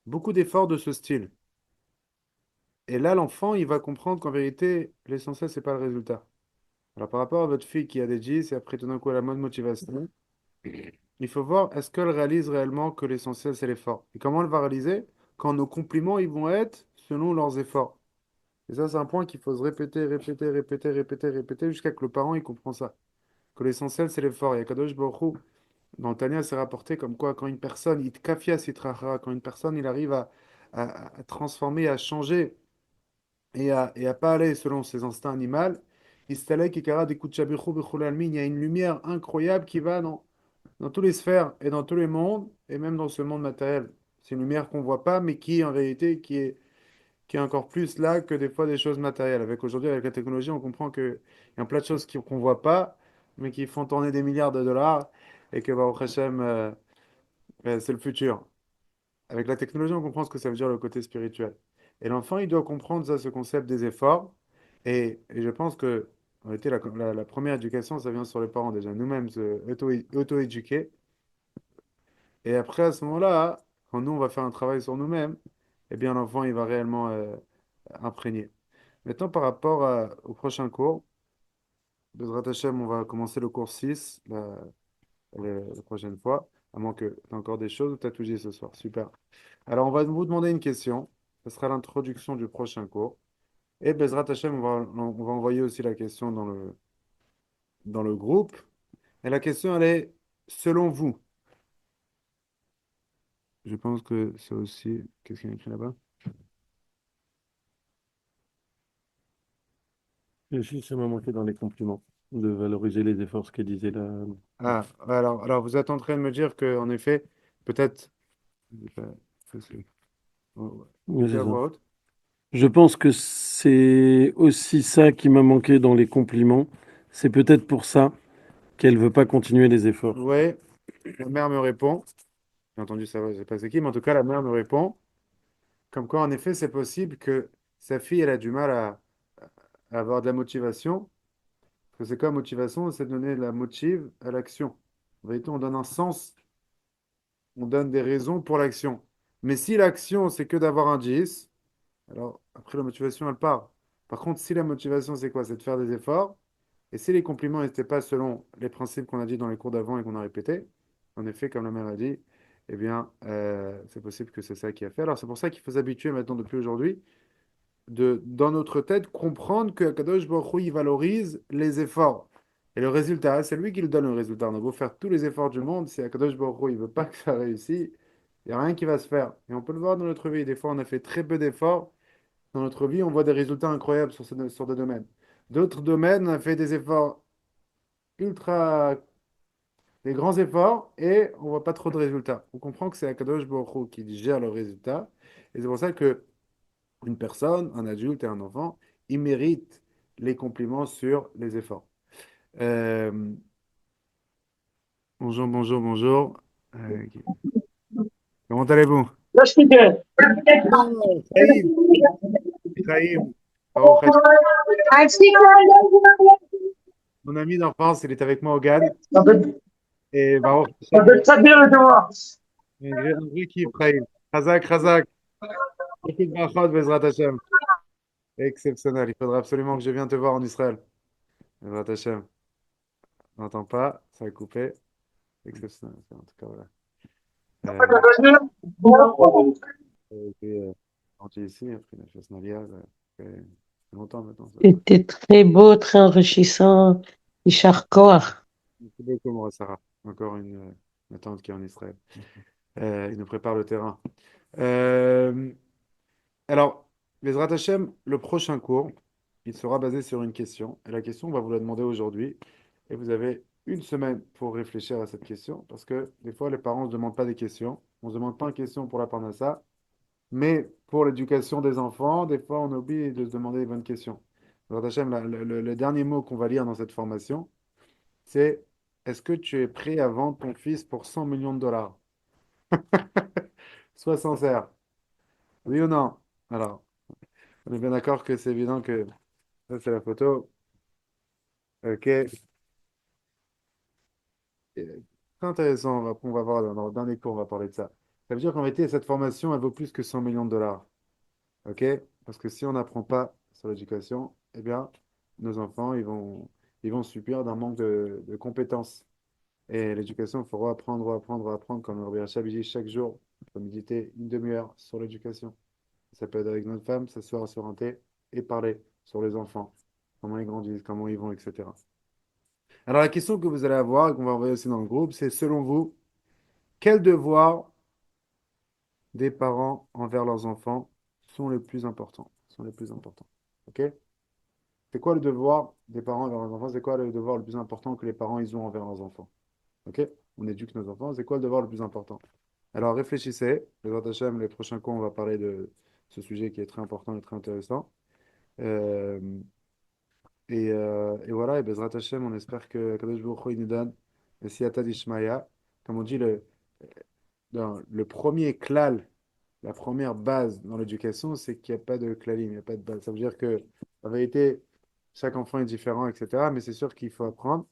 Beaucoup d'efforts de ce style. Et là, l'enfant, il va comprendre qu'en vérité, l'essentiel, c'est pas le résultat. Alors, par rapport à votre fille qui a des 10 et après, tout d'un coup, elle a moins de motivation, il faut voir, est-ce qu'elle réalise réellement que l'essentiel, c'est l'effort? Et comment elle va réaliser? Quand nos compliments, ils vont être selon leurs efforts. Et ça, c'est un point qu'il faut se répéter, répéter, répéter, répéter, répéter, jusqu'à que le parent, il comprend ça. Que l'essentiel, c'est l'effort. Et Kadosh Baruch Hu, dans le Tanya, c'est rapporté comme quoi, quand une personne, il kafia sitracha, quand une personne, il arrive à transformer, à changer et à pas aller selon ses instincts animaux, Istalek et Kara Dekuchabichu Bechol Almin, il y a une lumière incroyable qui va dans toutes les sphères et dans tous les mondes, et même dans ce monde matériel. C'est une lumière qu'on voit pas, mais qui, en réalité, qui est encore plus là que des fois des choses matérielles. Aujourd'hui, avec la technologie, on comprend qu'il y a plein de choses qu'on ne voit pas, mais qui font tourner des milliards de dollars, et que, Baruch Hashem, c'est le futur. Avec la technologie, on comprend ce que ça veut dire le côté spirituel. Et l'enfant, il doit comprendre ça, ce concept des efforts. Et je pense que, en réalité, la première éducation, ça vient sur les parents déjà. Nous-mêmes, se auto-éduquer. Et après, à ce moment-là, quand nous, on va faire un travail sur nous-mêmes, eh bien, l'enfant, il va réellement imprégner. Maintenant, par rapport au prochain cours, Bezrat Hashem, on va commencer le cours 6 la prochaine fois, à moins que tu aies encore des choses ou tu as tout dit ce soir. Super. Alors, on va vous demander une question. Ce sera l'introduction du prochain cours. Et Bezrat Hashem, on va envoyer aussi la question dans le groupe. Et la question, elle est, selon vous, je pense que c'est aussi... Qu'est-ce qu'il y a écrit là-bas? Et si ça m'a manqué dans les compliments, de valoriser les efforts, ce qu'elle disait là. Ah, alors vous êtes en train de me dire que, en effet, peut-être... Oui, Dis c'est à ça. voix haute. Je pense que c'est aussi ça qui m'a manqué dans les compliments. C'est peut-être pour ça qu'elle veut pas continuer les efforts. Ouais, la mère me répond. J'ai entendu ça, je sais pas c'est qui, mais en tout cas, la mère me répond, comme quoi, en effet, c'est possible que sa fille, elle a du mal à avoir de la motivation. Parce que c'est quoi motivation? C'est donner la motive à l'action. En vérité, on donne un sens, on donne des raisons pour l'action. Mais si l'action, c'est que d'avoir un 10, alors après, la motivation, elle part. Par contre, si la motivation, c'est quoi? C'est de faire des efforts. Et si les compliments n'étaient pas selon les principes qu'on a dit dans les cours d'avant et qu'on a répétés, en effet, comme la mère a dit, eh bien, c'est possible que c'est ça qui a fait. Alors, c'est pour ça qu'il faut s'habituer maintenant, depuis aujourd'hui, dans notre tête, comprendre que Kadosh Baruch Hu, il valorise les efforts. Et le résultat, c'est lui qui le donne le résultat. On a beau faire tous les efforts du monde, si Kadosh Baruch Hu, il veut pas que ça réussisse, il n'y a rien qui va se faire. Et on peut le voir dans notre vie. Des fois, on a fait très peu d'efforts. Dans notre vie, on voit des résultats incroyables sur des domaines. D'autres domaines, on a fait des efforts ultra, des grands efforts et on voit pas trop de résultats. On comprend que c'est Akadosh Baruch Hu qui gère le résultat. Et c'est pour ça que une personne, un adulte et un enfant, ils méritent les compliments sur les efforts. Euh, bonjour, bonjour, bonjour. Ok. Comment allez-vous? Oh, Chaim, Chaim. Baruch Hashem. Mon ami d'enfance, il est avec moi au GAN. Et Baruch Hashem, un vrai kiff, Chaim. Chazak, Chazak. Beaucoup de brachot, Bezrat Hashem. Exceptionnel. Il faudra absolument que je vienne te voir en Israël. Bezrat Hashem. On n'entend pas, ça a coupé. Exceptionnel. En tout cas, voilà. J'ai été gentil ici, après la chasse Nalia, ça fait longtemps maintenant. Ça. C'était très beau, très enrichissant. Ishar Koach. Merci beaucoup, Maura Sarah. Encore une tante qui est en Israël. Il nous prépare le terrain. Euh, alors, Bezrat Hashem, le prochain cours, il sera basé sur une question. Et la question, on va vous la demander aujourd'hui. Et vous avez une semaine pour réfléchir à cette question. Parce que des fois, les parents ne se demandent pas des questions. On ne se demande pas une question pour la parnassa. Mais pour l'éducation des enfants, des fois, on oublie de se demander les bonnes questions. Bezrat Hashem, le dernier mot qu'on va lire dans cette formation, c'est est-ce que tu es prêt à vendre ton fils pour 100 millions de dollars? Sois sincère. Oui ou non? Alors, on est bien d'accord que c'est évident que ça, c'est la photo. Ok. Très intéressant. On va voir dans le dernier cours, on va parler de ça. Ça veut dire qu'en réalité, cette formation, elle vaut plus que 100 millions de dollars. Ok? Parce que si on n'apprend pas sur l'éducation, eh bien, nos enfants, ils vont subir d'un manque de compétences. Et l'éducation, il faut apprendre, apprendre, apprendre. Comme le Rabbi Rachab dit chaque jour, il faut méditer une demi-heure sur l'éducation. Ça peut être avec notre femme, s'asseoir sur un thé et parler sur les enfants, comment ils grandissent, comment ils vont, etc. Alors la question que vous allez avoir et qu'on va envoyer aussi dans le groupe, c'est selon vous, quels devoirs des parents envers leurs enfants sont les plus importants? Sont les plus importants. OK? C'est quoi le devoir des parents envers leurs enfants? C'est quoi le devoir le plus important que les parents ils ont envers leurs enfants? OK? On éduque nos enfants. C'est quoi le devoir le plus important? Alors réfléchissez. Les prochains cours, on va parler de ce sujet qui est très important et très intéressant. Euh, et voilà, et Bezrat Hashem, on espère que Kadosh Baruch Hu, il nous donne le Siyata d'Ishmaïa. Comme on dit, le premier klal, la première base dans l'éducation, c'est qu'il n'y a pas de klalim, il n'y a pas de base. Ça veut dire que, en vérité, chaque enfant est différent, etc. Mais c'est sûr qu'il faut apprendre.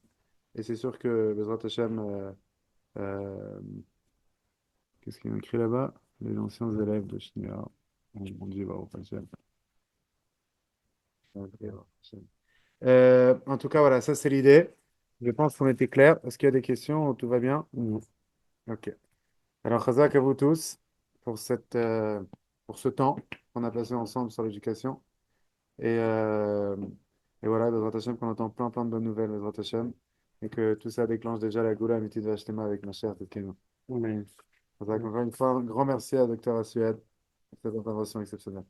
Et c'est sûr que Bezrat Hashem, euh, qu'est-ce qu'il y a écrit là-bas? Les anciens élèves de Shnia. On dit, Baruch Hashem. Ok, Baruch Hashem. En tout cas, voilà, ça c'est l'idée. Je pense qu'on était clair. Est-ce qu'il y a des questions? Tout va bien? Mhm. Ok. Alors, Chazak à vous tous pour pour ce temps qu'on a passé ensemble sur l'éducation. Et, euh, et voilà, Bezrat Hashem, qu'on entend plein, plein de bonnes nouvelles, Bezrat Hashem, et que tout ça déclenche déjà la Goula Amitit Vashtema avec ma chère Tetkenu. Amen. Chazak, encore une fois, un grand merci à Dr. Assued pour cette intervention exceptionnelle.